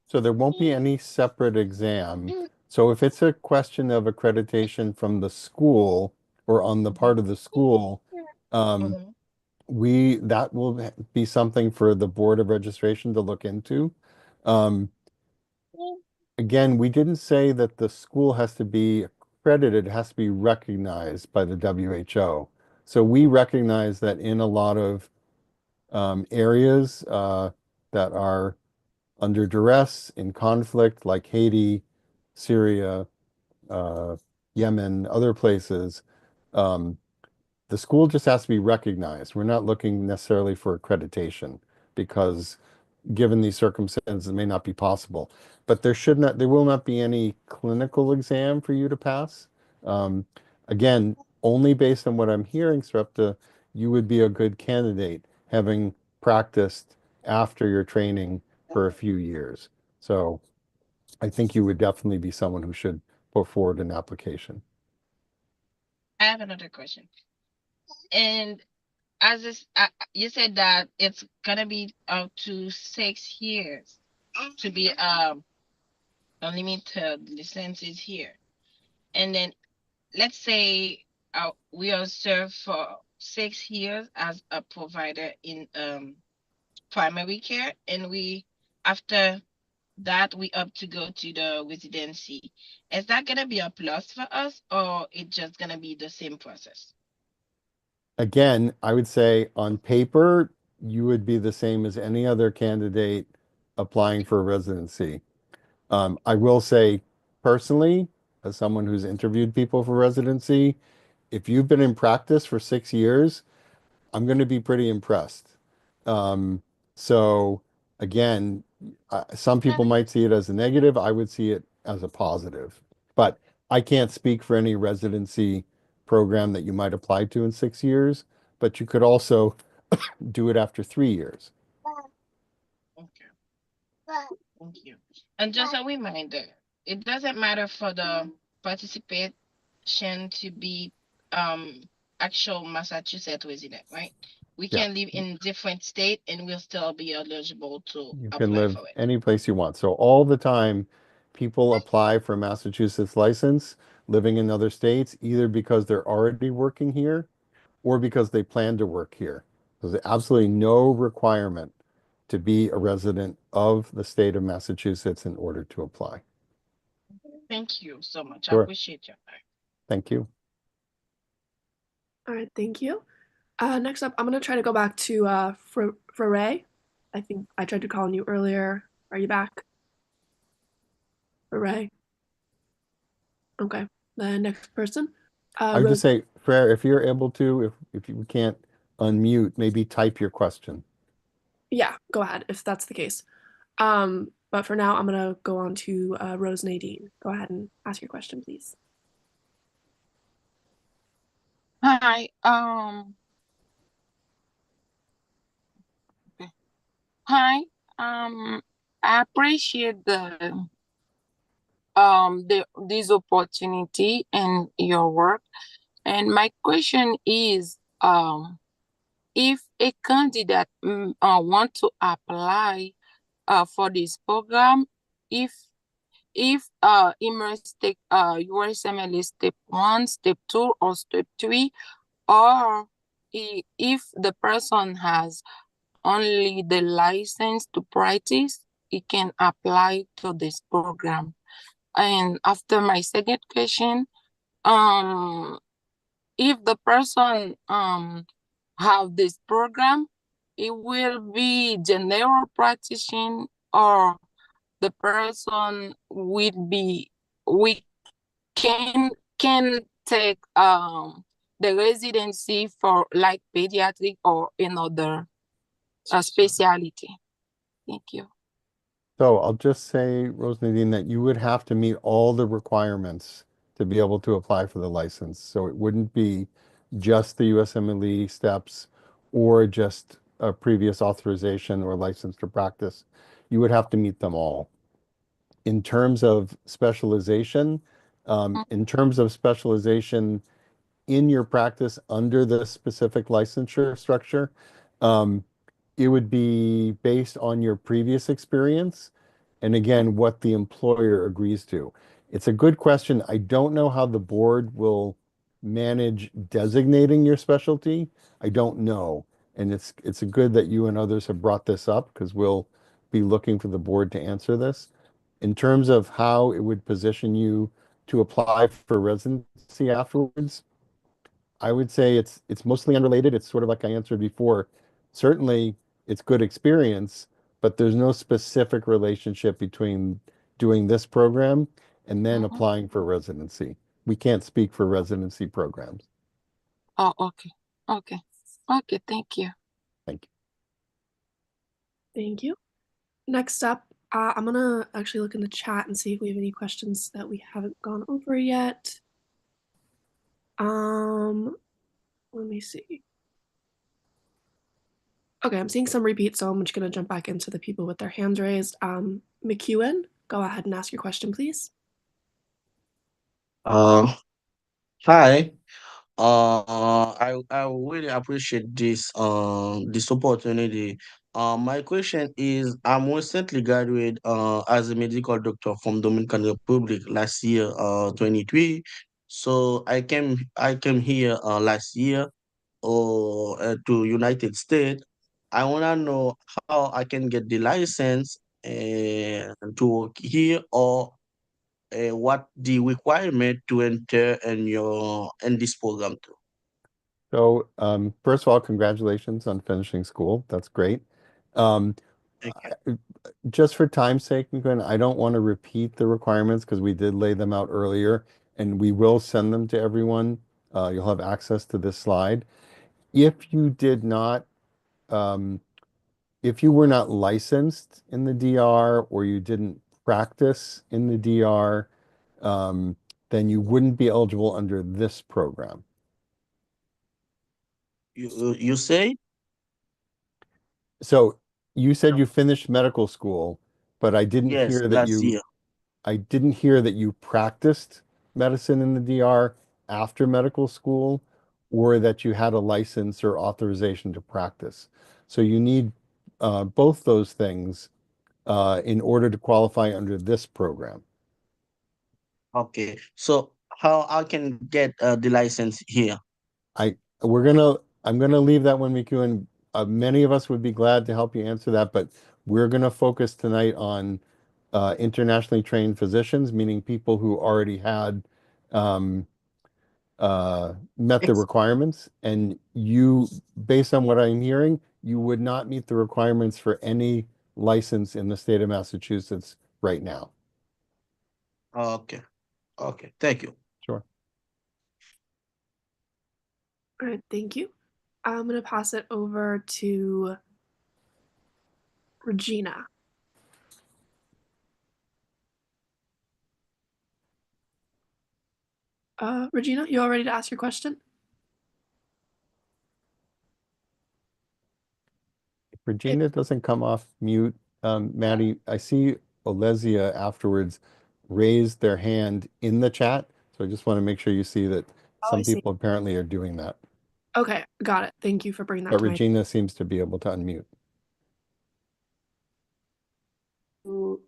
So there won't be any separate exam. So if it's a question of accreditation from the school or on the part of the school, that will be something for the Board of Registration to look into. Again, we didn't say that the school has to be accredited, it has to be recognized by the WHO. So we recognize that in a lot of areas that are under duress, in conflict, like Haiti, Syria, Yemen, other places, the school just has to be recognized. We're not looking necessarily for accreditation because given these circumstances, it may not be possible. But there will not be any clinical exam for you to pass. Again, only based on what I'm hearing, Srepta, you would be a good candidate having practiced after your training for a few years. So I think you would definitely be someone who should put forward an application. I have another question. And as this, you said that it's gonna be up to 6 years to be unlimited licenses here. And then let's say we are served for 6 years as a provider in primary care, and we after that we up to go to the residency. Is that gonna be a plus for us, or it's just gonna be the same process? Again, I would say on paper, you would be the same as any other candidate applying for a residency. I will say personally, as someone who's interviewed people for residency, if you've been in practice for 6 years, I'm going to be pretty impressed. So again, some people might see it as a negative. I would see it as a positive. But I can't speak for any residency program that you might apply to in 6 years, but you could also do it after 3 years. Okay. Thank you. And just a reminder, it doesn't matter for the participation to be actual Massachusetts resident, right? We Yeah. can live in different state and we'll still be eligible to You apply can live for it. any place you want. So all the time, people apply for a Massachusetts license living in other states, either because they're already working here or because they plan to work here. There's absolutely no requirement to be a resident of the state of Massachusetts in order to apply. Thank you so much. Sure. I appreciate your time. Thank you. All right, thank you. Next up, I'm going to try to go back to Ray. I think I tried to call on you earlier. Are you back? Ray? Okay, the next person. I would just say, Frere, if you're able to, if you can't unmute, maybe type your question. Yeah, go ahead if that's the case. But for now, I'm going to go on to Rose Nadine. Go ahead and ask your question, please. Hi, hi, I appreciate this opportunity and your work. And my question is, if a candidate want to apply for this program, if immerse take USMLE step 1, step 2, or step 3, or if the person has only the license to practice, he can apply to this program. And after my second question, if the person have this program, it will be general practitioner, or the person we can take the residency for like pediatric or another specialty. Thank you. So I'll just say, Rose Nadine, that you would have to meet all the requirements to be able to apply for the license. So it wouldn't be just the USMLE steps or just a previous authorization or license to practice. You would have to meet them all. In terms of specialization, in your practice under the specific licensure structure, it would be based on your previous experience and again, what the employer agrees to. It's a good question. I don't know how the board will manage designating your specialty. I don't know. And it's good that you and others have brought this up because we'll be looking for the board to answer this. In terms of how it would position you to apply for residency afterwards, I would say it's mostly unrelated. It's sort of like I answered before. Certainly, it's good experience, but there's no specific relationship between doing this program and then applying for residency. We can't speak for residency programs. Oh, okay. Okay. Okay, thank you. Thank you. Thank you. Next up, I'm gonna actually look in the chat and see if we have any questions that we haven't gone over yet. Let me see. Okay, I'm seeing some repeats, so I'm just gonna jump back into the people with their hands raised. McEwen, go ahead and ask your question, please. Hi. I really appreciate this opportunity. My question is, I'm recently graduated as a medical doctor from Dominican Republic last year, 23. So I came here last year to United States. I wanna know how I can get the license to work here, or what the requirement to enter in this program too. So first of all, congratulations on finishing school. That's great. Just for time's sake, I don't want to repeat the requirements because we did lay them out earlier, and we will send them to everyone. You'll have access to this slide. If you did not, if you were not licensed in the DR or you didn't practice in the DR, then you wouldn't be eligible under this program. You say? So you said you finished medical school, but I didn't Yes, hear that last year. I didn't hear that you practiced medicine in the DR after medical school or that you had a license or authorization to practice. So you need both those things in order to qualify under this program. Okay, so how I can get the license here? I'm gonna leave that one, Miku, and many of us would be glad to help you answer that, but we're gonna focus tonight on internationally trained physicians, meaning people who already had met the requirements, and you, based on what I'm hearing, you would not meet the requirements for any license in the state of Massachusetts right now. Okay. Okay, thank you. Sure. All right, thank you. I'm gonna pass it over to Regina. Regina, you all ready to ask your question? If Regina doesn't come off mute, Maddie, I see Olesia afterwards raised their hand in the chat. So I just want to make sure you see that some I see. people apparently are doing that. Okay, got it. Thank you for bringing that But to my Regina seems to be able to unmute. Mm,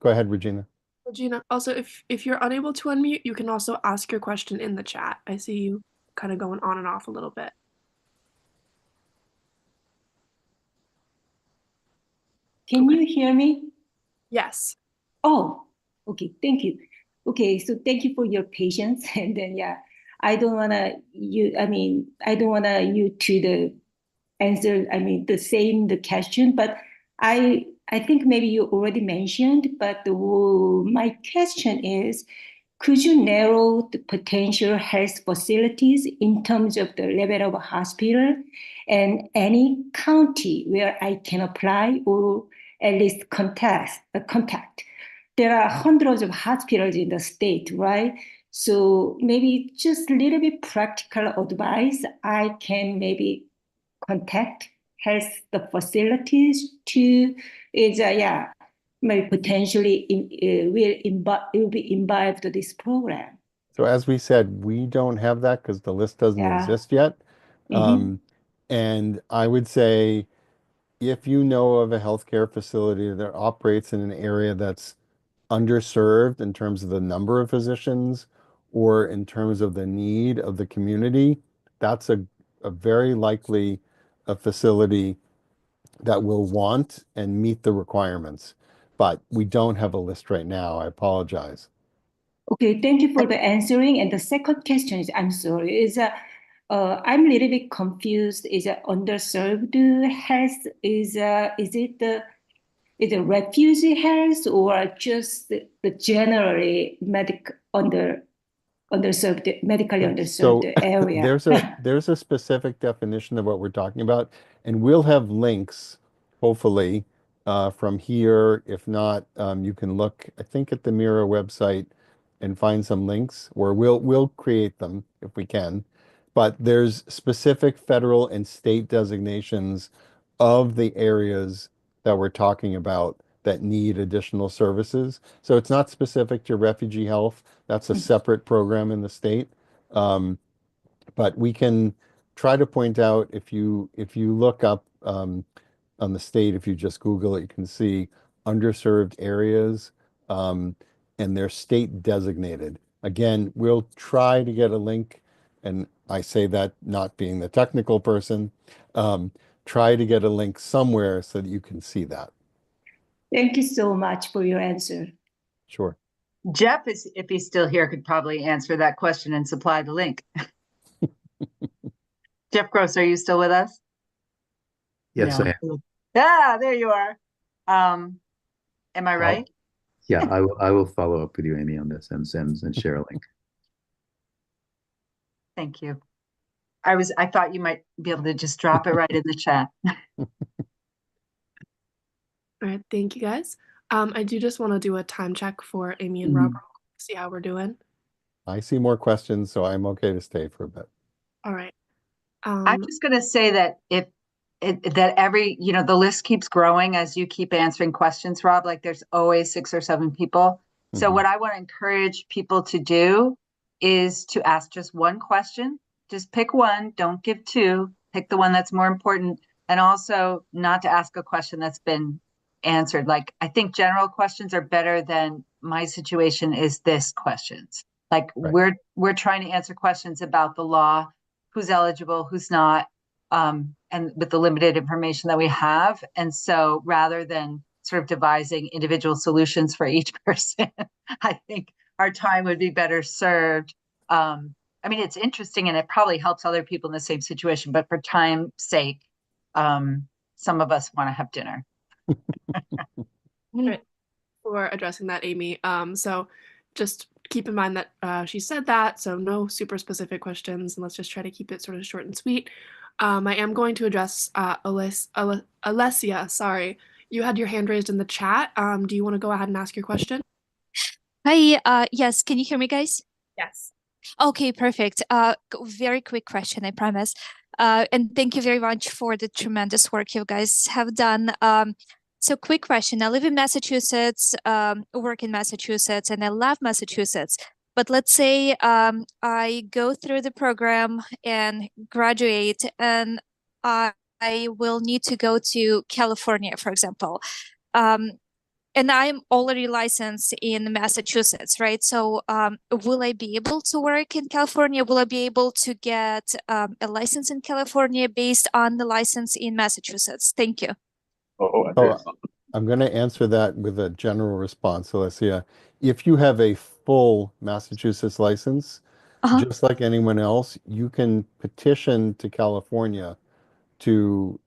Go ahead, Regina. Regina, also, if you're unable to unmute, you can also ask your question in the chat. I see you kind of going on and off a little bit. Can you hear me? Yes. Oh, okay. Thank you. Okay, so thank you for your patience. And then, yeah, I don't wanna you to the answer, the same the question, but I think maybe you already mentioned, but my question is, could you narrow the potential health facilities in terms of the level of a hospital and any county where I can apply or at least contact? There are hundreds of hospitals in the state, right? So maybe just a little bit practical advice. I can maybe contact health the facilities to maybe potentially will be imbibed to this program. So as we said, we don't have that because the list doesn't Yeah. exist yet. Mhm. And I would say if you know of a healthcare facility that operates in an area that's underserved in terms of the number of physicians or in terms of the need of the community, that's a very likely a facility that will want and meet the requirements. But we don't have a list right now. I apologize. Okay, thank you for the answering. And the second question is, I'm sorry, I'm a little bit confused. Is underserved health? Is it refugee health or just the generally underserved, medically So underserved area? there's a specific definition of what we're talking about, and we'll have links, hopefully, from here. If not, you can look, I think, at the Mira website and find some links, or we'll create them if we can. But there's specific federal and state designations of the areas that we're talking about that need additional services. So it's not specific to refugee health. That's a separate program in the state. But we can try to point out if you look up on the state, if you just Google it, you can see underserved areas, and they're state designated. Again, we'll try to get a link, and I say that not being the technical person, try to get a link somewhere so that you can see that. Thank you so much for your answer. Sure. Jeff, if he's still here, could probably answer that question and supply the link. Jeff Gross, are you still with us? Yes, No. I am. Ah, there you are. Am I right? Yeah, I will follow up with you, Amy, on this and share a link. Thank you. I thought you might be able to just drop it right in the chat. All right, thank you guys. I do just want to do a time check for Amy and Robert, see how we're doing. I see more questions, so I'm okay to stay for a bit. All right. I'm just going to say that the list keeps growing as you keep answering questions, Rob, like there's always 6 or 7 people. So what I want to encourage people to do is to ask just one question. Just pick one, don't give 2, pick the one that's more important, and also not to ask a question that's been answered. Like, I think general questions are better than my situation is this questions. Like we're trying to answer questions about the law, who's eligible, who's not, and with the limited information that we have. And so rather than sort of devising individual solutions for each person, I think our time would be better served. I mean, it's interesting and it probably helps other people in the same situation, but for time's sake, some of us want to have dinner. Right. For addressing that, Amy. So just keep in mind that she said that, so no super specific questions, and let's just try to keep it sort of short and sweet. I am going to address Alessia. Sorry, you had your hand raised in the chat. Do you want to go ahead and ask your question? Hi, yes, can you hear me, guys? Yes. Okay, perfect. Very quick question, I promise. And thank you very much for the tremendous work you guys have done. So quick question. I live in Massachusetts, work in Massachusetts, and I love Massachusetts. But let's say I go through the program and graduate, and I I will need to go to California, for example, and I'm already licensed in Massachusetts, right? So will I be able to work in California? Will I be able to get a license in California based on the license in Massachusetts? Thank you. Oh, I'm going to answer that with a general response, Alessia. If you have a full Massachusetts license, just like anyone else, you can petition to California to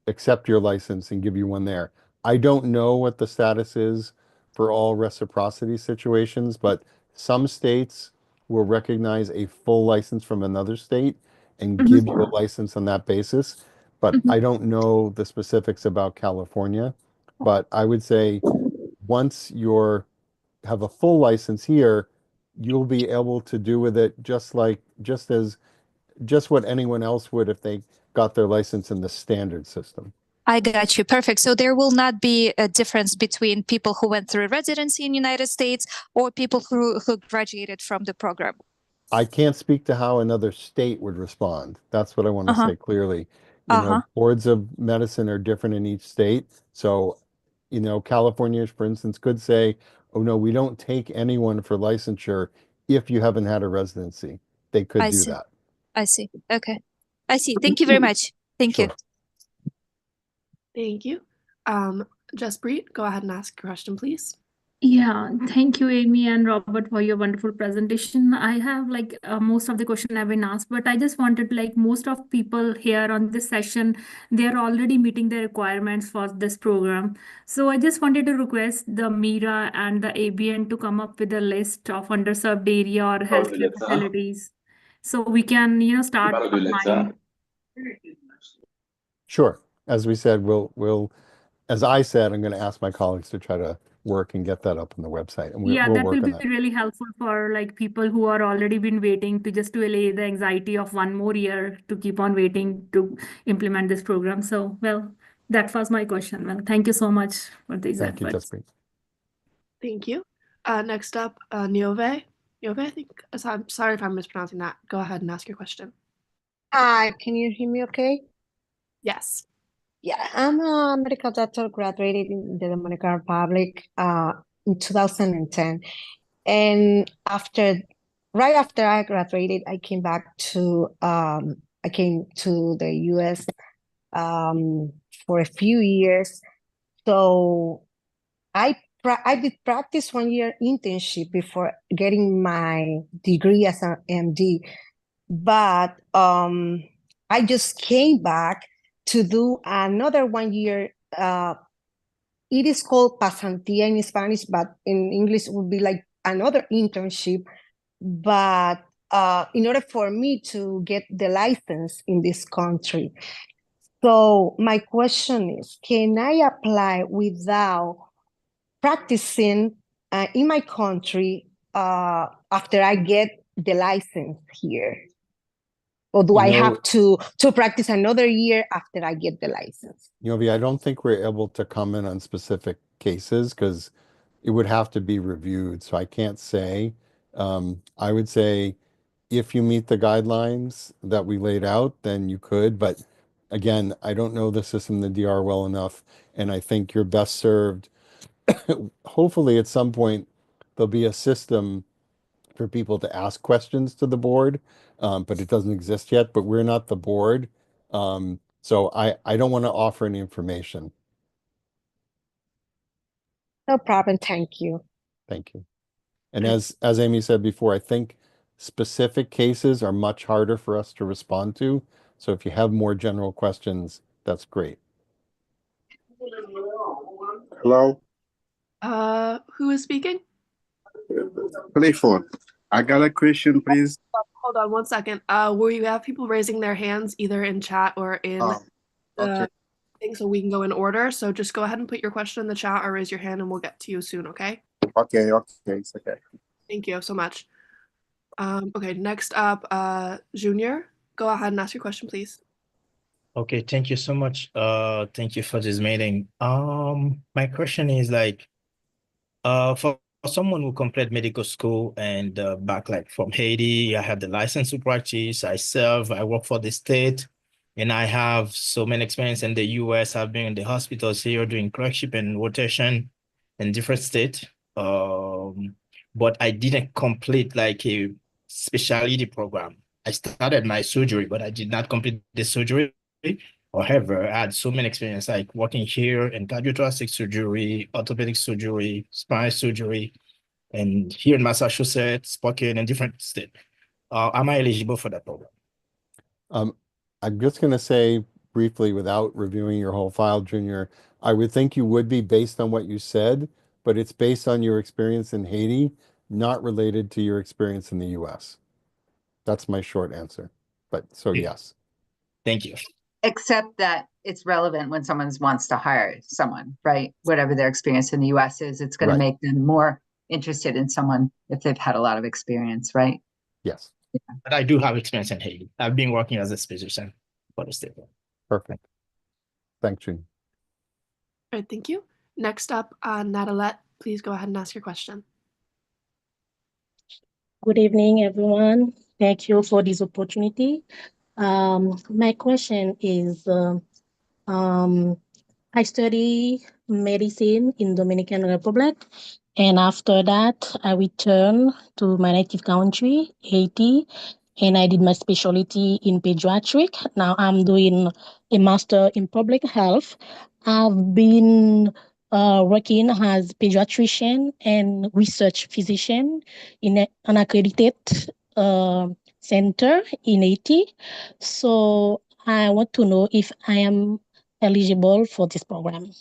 accept your license and give you one there. I don't know what the status is for all reciprocity situations, but some states will recognize a full license from another state and give you a license on that basis. But I don't know the specifics about California. But I would say once you have a full license here, you'll be able to do with it just what anyone else would if they got their license in the standard system. I got you. Perfect. So there will not be a difference between people who went through residency in the United States or people who graduated from the program. I can't speak to how another state would respond. That's what I want to say clearly. Boards of medicine are different in each state. So, California, for instance, could say, oh, no, we don't take anyone for licensure if you haven't had a residency. They could do that. I see. Okay. I see. Thank you very much. Thank you. Thank you. Jaspreet, go ahead and ask your question, please. Yeah, thank you, Amy and Robert, for your wonderful presentation. I have most of the question have been asked, but I just wanted most of people here on this session, they are already meeting the requirements for this program. So I just wanted to request the MIRA and the ABN to come up with a list of underserved area or healthcare facilities, so we can start applying. Sure. As we said, as I said, I'm going to ask my colleagues to try to work and get that up on the website, and we'll that work will on be that. really helpful for people who are already been waiting to allay the anxiety of one more year to keep on waiting to implement this program. So, that was my question. Thank you so much for these Thank you, efforts. Jaspreet. Thank you. Next up, Niove. Niove, I think. I'm sorry if I'm mispronouncing that. Go ahead and ask your question. Hi, can you hear me okay? Yes. Yeah, I'm a medical doctor graduated in the Dominican Republic in 2010. And right after I graduated, I came to the US for a few years. So I did practice 1 year internship before getting my degree as an MD. But I just came back to do another 1 year. It is called pasantía in Spanish, but in English it would be like another internship. But in order for me to get the license in this country. So my question is, can I apply without practicing in my country after I get the license here? Or do I have to practice another year after I get the license? I don't think we're able to comment on specific cases because it would have to be reviewed. So I can't say. I would say if you meet the guidelines that we laid out, then you could. But again, I don't know the system in the DR well enough. And I think you're best served. Hopefully at some point, there'll be a system for people to ask questions to the board, but it doesn't exist yet. But we're not the board. So I don't want to offer any information. No problem. Thank you. Thank you. And as Amy said before, I think specific cases are much harder for us to respond to. So if you have more general questions, that's great. Hello? Who is speaking? Clifford. I got a question, please. Hold on 1 second. Where you have people raising their hands either in chat or in the thing, so we can go in order. So just go ahead and put your question in the chat or raise your hand and we'll get to you soon, okay? Okay, it's okay. Thank you so much. Okay, next up, Junior, go ahead and ask your question, please. Okay, thank you so much. Thank you for this meeting. My question is for someone who completed medical school and back from Haiti, I have the license to practice, I serve, I work for the state. and I have so many experience in the US. I've been in the hospitals here doing clerkship and rotation in different states. But I didn't complete like a specialty program. I started my surgery, but I did not complete the surgery. However, I had so many experience like working here in cardiothoracic surgery, orthopedic surgery, spine surgery, and here in Massachusetts, Spokane, and different states. Am I eligible for that program? I'm just going to say briefly, without reviewing your whole file, Junior, I would think you would be based on what you said, but it's based on your experience in Haiti, not related to your experience in the US. That's my short answer. But so yes. Thank you. Except that it's relevant when someone wants to hire someone, right? Whatever their experience in the US is, it's going to make them more interested in someone if they've had a lot of experience, right? Yes. Yeah. But I do have experience in Haiti. I've been working as a physician for the state. Perfect. Thanks, June. All right, thank you. Next up, Natalette, please go ahead and ask your question. Good evening, everyone. Thank you for this opportunity. My question is, I study medicine in Dominican Republic, and after that, I returned to my native country, Haiti, and I did my specialty in pediatric. Now I'm doing a master in public health. I've been working as pediatrician and research physician in an accredited center in Haiti. So I want to know if I am eligible for this program.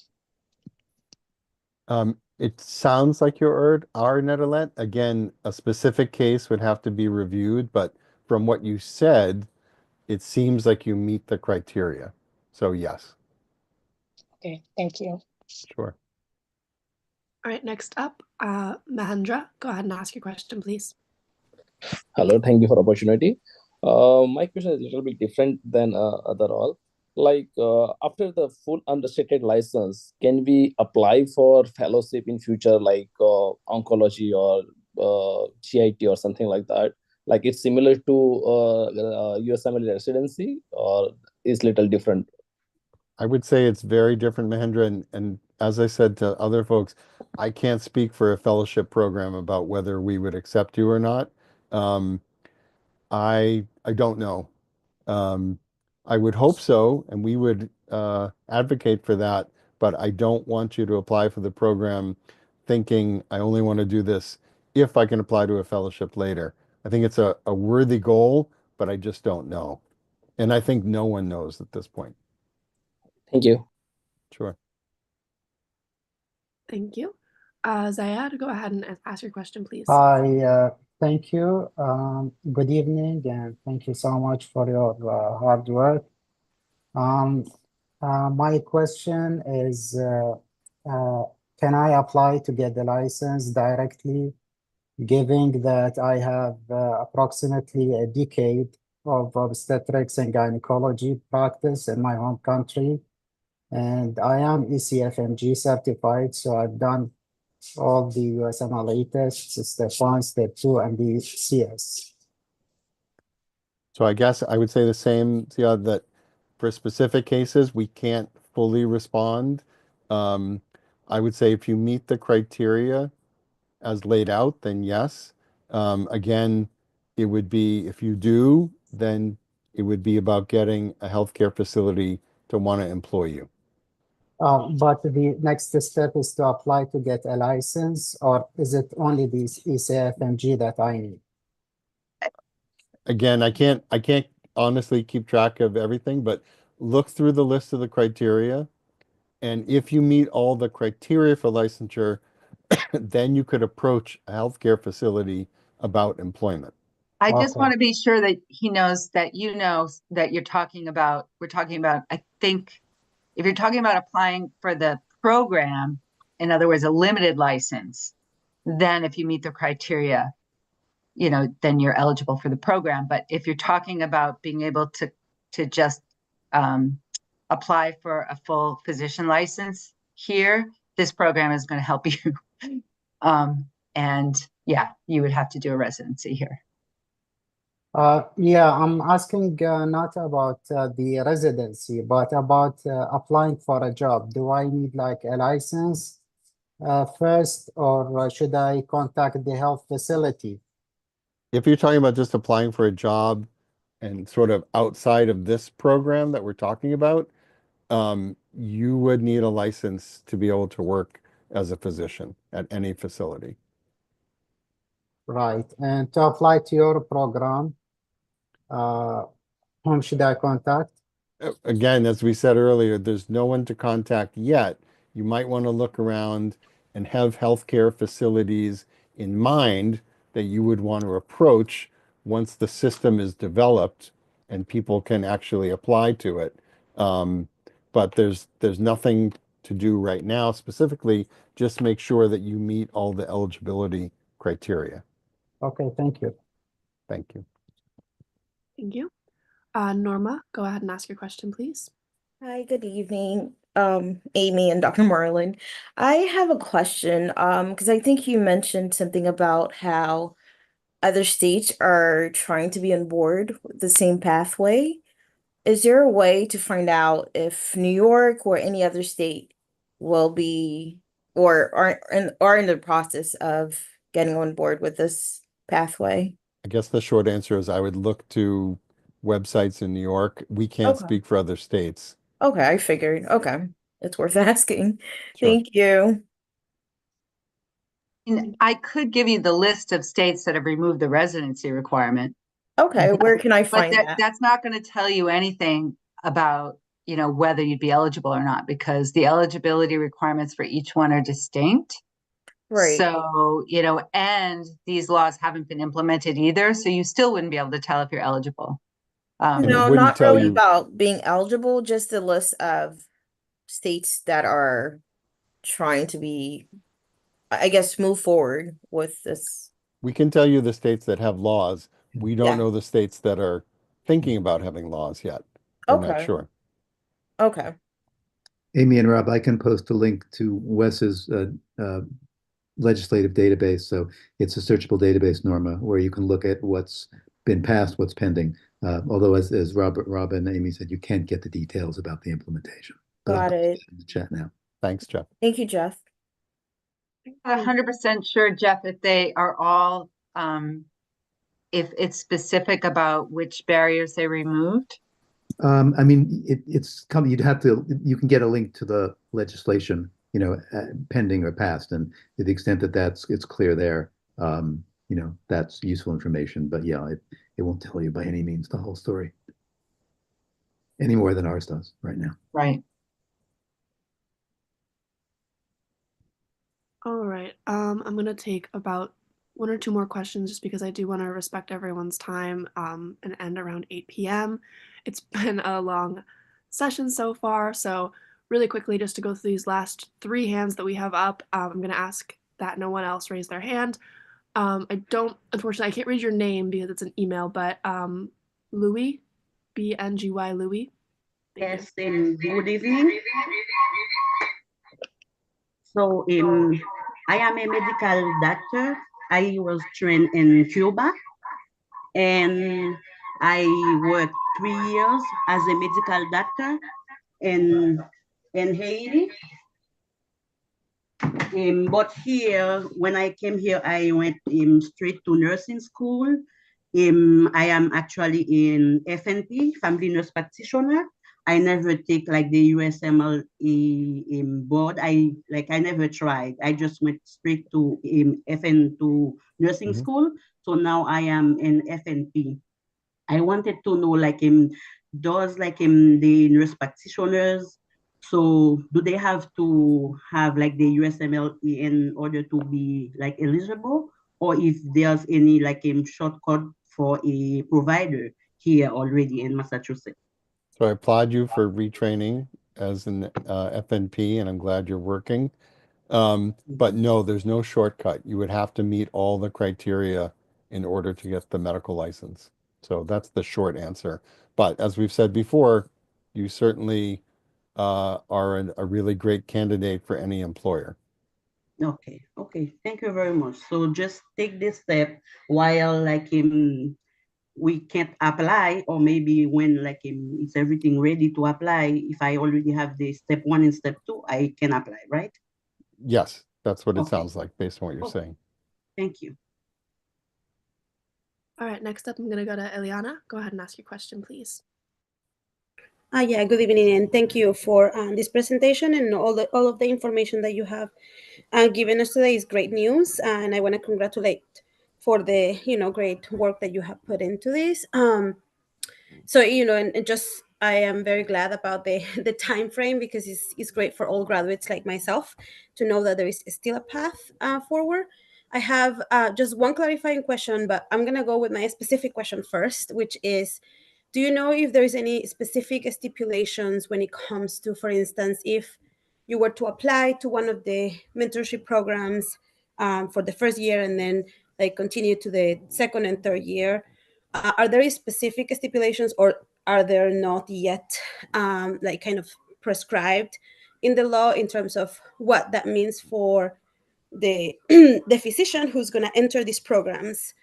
It sounds like you are, Natalette. Again, a specific case would have to be reviewed, but from what you said, it seems like you meet the criteria. So yes. Okay, thank you. Sure. All right, next up, Mahendra, go ahead and ask your question, please. Hello, thank you for the opportunity. My question is a little bit different than other all. Like after the full unrestricted license, can we apply for fellowship in future, like oncology or GIT or something like that? Like it's similar to USMLE residency, or is little different? I would say it's very different, Mahendra, and as I said to other folks, I can't speak for a fellowship program about whether we would accept you or not. I don't know. I would hope so, and we would advocate for that, but I don't want you to apply for the program thinking I only want to do this if I can apply to a fellowship later. I think it's a worthy goal, but I just don't know. And I think no one knows at this point. Thank you. Sure. Thank you. Zayad, go ahead and ask your question, please. Hi, thank you. Good evening, and thank you so much for your hard work. My question is, can I apply to get the license directly, given that I have approximately a decade of obstetrics and gynecology practice in my home country, and I am ECFMG certified, so I've done all the USMLE tests, step 1, step 2, and the CS. So I guess I would say the same, Ziad, that for specific cases, we can't fully respond. I would say if you meet the criteria as laid out, then yes. Again, it would be, if you do, then it would be about getting a healthcare facility to want to employ you. But the next step is to apply to get a license, or is it only the ECFMG that I need? Again, I can't honestly keep track of everything, but look through the list of the criteria. And if you meet all the criteria for licensure, then you could approach a healthcare facility about employment. I just want to be sure that he knows that you know that we're talking about, I think, if you're talking about applying for the program, in other words, a limited license, then if you meet the criteria, then you're eligible for the program. But if you're talking about being able to just apply for a full physician license here, this program is going to help you. And yeah, you would have to do a residency here. Yeah, I'm asking not about the residency, but about applying for a job. Do I need like a license first, or should I contact the health facility? If you're talking about just applying for a job and sort of outside of this program that we're talking about, you would need a license to be able to work as a physician at any facility. Right. And to apply to your program, whom should I contact? Again, as we said earlier, there's no one to contact yet. You might want to look around and have healthcare facilities in mind that you would want to approach once the system is developed and people can actually apply to it. But there's nothing to do right now specifically. Just make sure that you meet all the eligibility criteria. Okay, thank you. Thank you. Thank you. Norma, go ahead and ask your question, please. Hi, good evening, Amy and Dr. Marlin. I have a question, because I think you mentioned something about how other states are trying to be on board with the same pathway. Is there a way to find out if New York or any other state will be or are in the process of getting on board with this pathway? I guess the short answer is I would look to websites in New York. We can't Okay. speak for other states. Okay, I figured. Okay, it's worth asking. Sure. Thank you. And I could give you the list of states that have removed the residency requirement. Okay, where can I But find that? that's not going to tell you anything about, whether you'd be eligible or not, because the eligibility requirements for each one are distinct. Right. So, and these laws haven't been implemented either, so you still wouldn't be able to tell if you're eligible. And it No, wouldn't not tell really you, about being eligible, just the list of states that are trying to be, I guess, move forward with this. we can tell you the states that have laws. We don't Yeah. know the states that are thinking about having laws yet. We're not Okay. sure. Okay. Amy and Rob, I can post a link to Wes's legislative database. So it's a searchable database, Norma, where you can look at what's been passed, what's pending. Although, as Rob and Amy said, you can't get the details about the implementation. But I'll Got put it. in the chat now. Thanks, Jeff. Thank you, Jeff. I'm not 100% sure, Jeff, if they are all, if it's specific about which barriers they removed. I mean, it's coming. You can get a link to the legislation, pending or passed, and to the extent that it's clear there, that's useful information. But yeah, it won't tell you by any means the whole story, any more than ours does right now. Right. All right. I'm gonna take about one or two more questions just because I do want to respect everyone's time and end around 8 p.m. It's been a long session so far, so really quickly, just to go through these last three hands that we have up, I'm gonna ask that no one else raise their hand. Unfortunately, I can't read your name because it's an email, but Louis, BNGY Louis. Yes, good evening. So, I am a medical doctor. I was trained in Cuba, and I worked 3 years as a medical doctor in Haiti. But here, when I came here, I went straight to nursing school. I am actually in FNP, Family Nurse Practitioner. I never take like the USMLE board. I never tried. I just went straight to FN to nursing school. So now I am in FNP. I wanted to know does the nurse practitioners, so do they have to have like the USMLE in order to be like eligible, or if there's any shortcut for a provider here already in Massachusetts? So I applaud you for retraining as an FNP, and I'm glad you're working. But no, there's no shortcut. You would have to meet all the criteria in order to get the medical license. So that's the short answer. But as we've said before, you certainly are a really great candidate for any employer. Okay, thank you very much. So just take this step while we can't apply, or maybe when like is everything ready to apply, if I already have the step 1 and step 2, I can apply, right? Yes, that's what it Okay. sounds like based on what you're Oh. saying. Thank you. All right, next up, I'm going to go to Eliana. Go ahead and ask your question, please. Yeah, good evening, and thank you for this presentation and all of the information that you have given us today is great news, and I want to congratulate for the great work that you have put into this. So and just I am very glad about the the time frame, because it's great for all graduates like myself to know that there is still a path forward. I have just one clarifying question, but I'm gonna go with my specific question first, which is, do you know if there's any specific stipulations when it comes to, for instance, if you were to apply to one of the mentorship programs for the first year and then like continue to the second and third year? Are there specific stipulations, or are there not yet like kind of prescribed in the law in terms of what that means for the the physician who's going to enter these programs?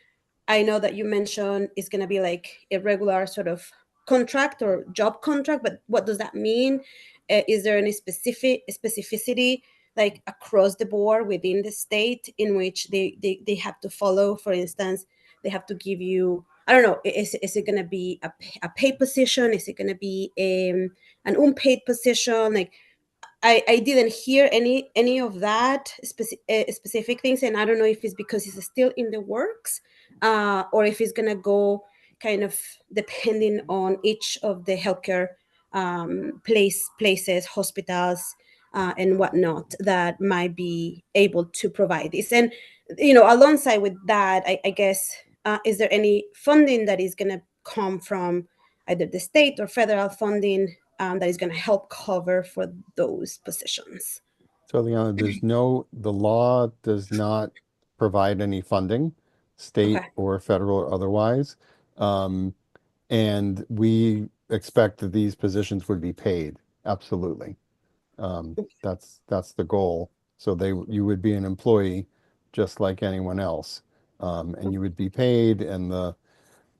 I know that you mentioned it's going to be like a regular sort of contract or job contract, but what does that mean? Is there any specificity like across the board within the state in which they have to follow? For instance, they have to give you, I don't know, is it going to be a paid position? Is it going to be an unpaid position? Like, I didn't hear any of that specific things, and I don't know if it's because it's still in the works, or if it's gonna go kind of depending on each of the healthcare places, hospitals, and whatnot that might be able to provide this. And alongside with that, I guess, is there any funding that is gonna come from either the state or federal funding that is going to help cover for those positions? So, Liana, the law does not provide any funding, state Okay. or federal or otherwise. And we expect that these positions would be paid. Absolutely. That's the goal. So you would be an employee just like anyone else. And you would be paid, and the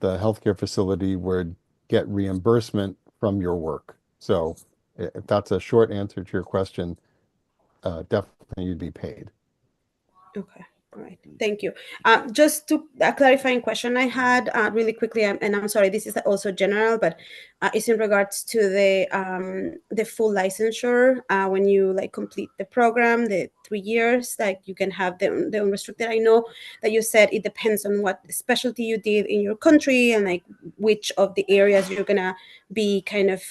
healthcare facility would get reimbursement from your work. So if that's a short answer to your question, definitely you'd be paid. Okay. All right. Thank you. Just to a clarifying question I had really quickly, and I'm sorry, this is also general, but it's in regards to the full licensure. When you like complete the program, the 3 years, like you can have the unrestricted. I know that you said it depends on what specialty you did in your country and like which of the areas you're gonna be kind of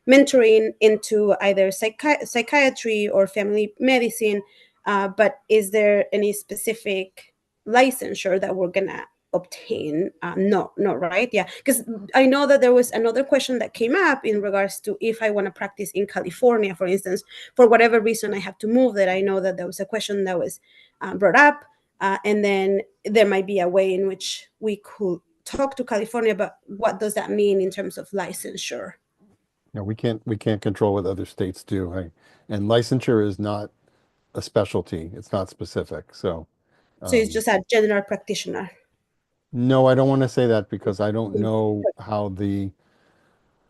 mentoring into, either psychiatry or family medicine. But is there any specific licensure that we're gonna obtain? No, right? Yeah, because I know that there was another question that came up in regards to if I want to practice in California, for instance, for whatever reason I have to move. That I know that there was a question that was brought up, and then there might be a way in which we could talk to California, but what does that mean in terms of licensure? No, we can't control what other states do, right? And licensure is not a specialty. It's not specific. So It's just a general practitioner. no, I don't want to say that because I don't know how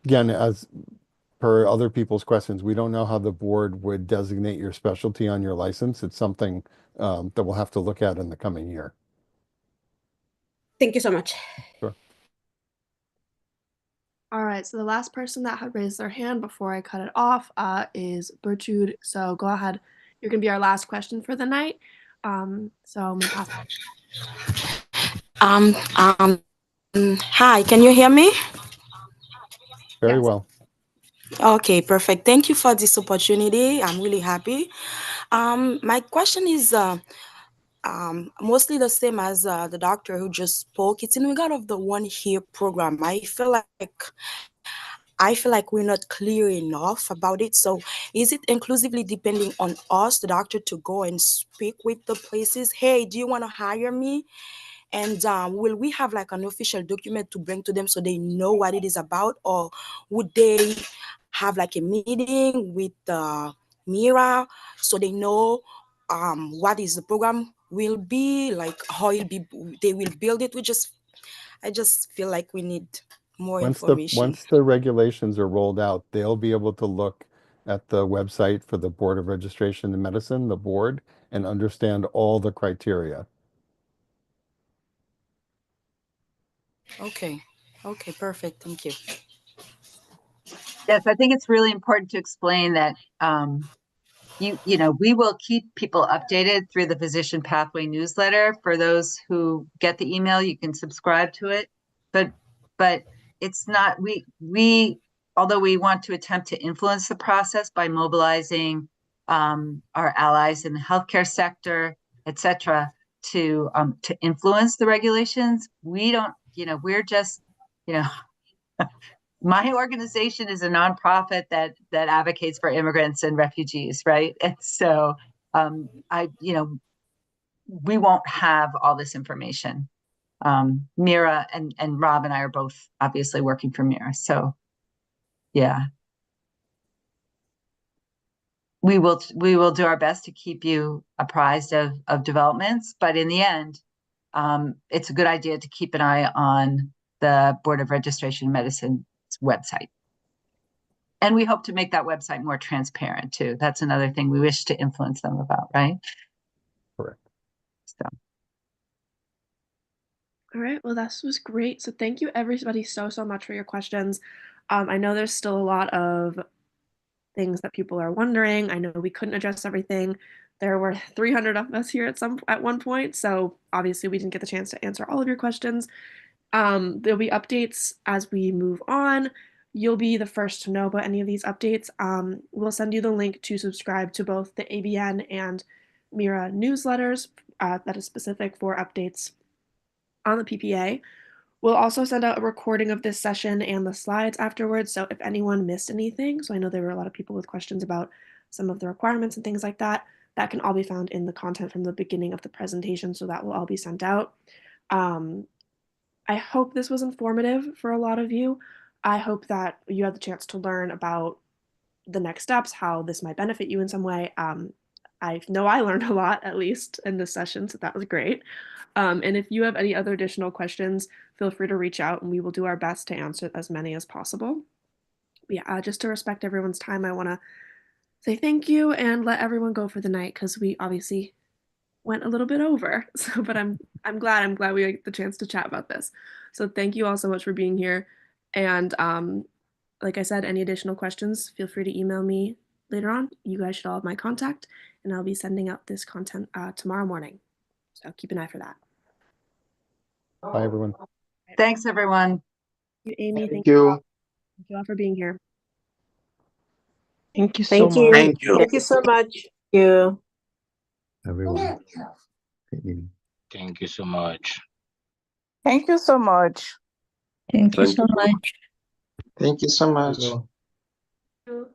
again, as per other people's questions, we don't know how the board would designate your specialty on your license. It's something that we'll have to look at in the coming year. Thank you so much. Sure. All right, so the last person that had raised their hand before I cut it off is Bertrude. So go ahead. You're going to be our last question for the night. So I'm going to pass. Hi, can you hear me? Very well. Okay, perfect. Thank you for this opportunity. I'm really happy. My question is mostly the same as the doctor who just spoke. It's in regard of the 1 year program. I feel like we're not clear enough about it. So is it inclusively depending on us, the doctor, to go and speak with the places? Hey, do you want to hire me? And will we have like an official document to bring to them so they know what it is about? Or would they have like a meeting with Mira so they know what is the program will be, like how it'll be, they will build it? I just feel like we need more Once information. the regulations are rolled out, they'll be able to look at the website for the Board of Registration in Medicine, the board, and understand all the criteria. Okay. Okay, perfect. Thank you. Yes, I think it's really important to explain that you know, we will keep people updated through the Physician Pathway newsletter. For those who get the email, you can subscribe to it. But it's not, although we want to attempt to influence the process by mobilizing our allies in the healthcare sector, et cetera, to influence the regulations, we don't, you know, we're just, you know, my organization is a nonprofit that advocates for immigrants and refugees, right? And so you know, we won't have all this information. Mira and Rob and I are both obviously working for Mira. So yeah. We will do our best to keep you apprised of developments, but in the end, it's a good idea to keep an eye on the Board of Registration in Medicine's website. And we hope to make that website more transparent too. That's another thing we wish to influence them about, right? Correct. So. All right, well, this was great. So thank you everybody so much for your questions. I know there's still a lot of things that people are wondering. I know we couldn't address everything. There were 300 of us here at one point, so obviously we didn't get the chance to answer all of your questions. There'll be updates as we move on. You'll be the first to know about any of these updates. We'll send you the link to subscribe to both the ABN and Mira newsletters that is specific for updates on the PPA. We'll also send out a recording of this session and the slides afterwards. So if anyone missed anything, so I know there were a lot of people with questions about some of the requirements and things like that, that can all be found in the content from the beginning of the presentation. So that will all be sent out. I hope this was informative for a lot of you. I hope that you had the chance to learn about the next steps, how this might benefit you in some way. I know I learned a lot, at least in this session, so that was great. And if you have any other additional questions, feel free to reach out and we will do our best to answer as many as possible. But yeah, just to respect everyone's time, I want to say thank you and let everyone go for the night because we obviously went a little bit over. So, but I'm glad we got the chance to chat about this. So thank you all so much for being here. And like I said, any additional questions, feel free to email me later on. You guys should all have my contact, and I'll be sending out this content tomorrow morning. So keep an eye for that. Bye, everyone. Thanks, everyone. Thank you, Amy. Thank you. Thank you all for being here. Thank you so Thank you. much. Thank you. Thank you so much. Thank you. Everyone. Great meeting. Thank you so much. Thank you so much. Thank you Thank so you. much. Thank you so much. Thank you.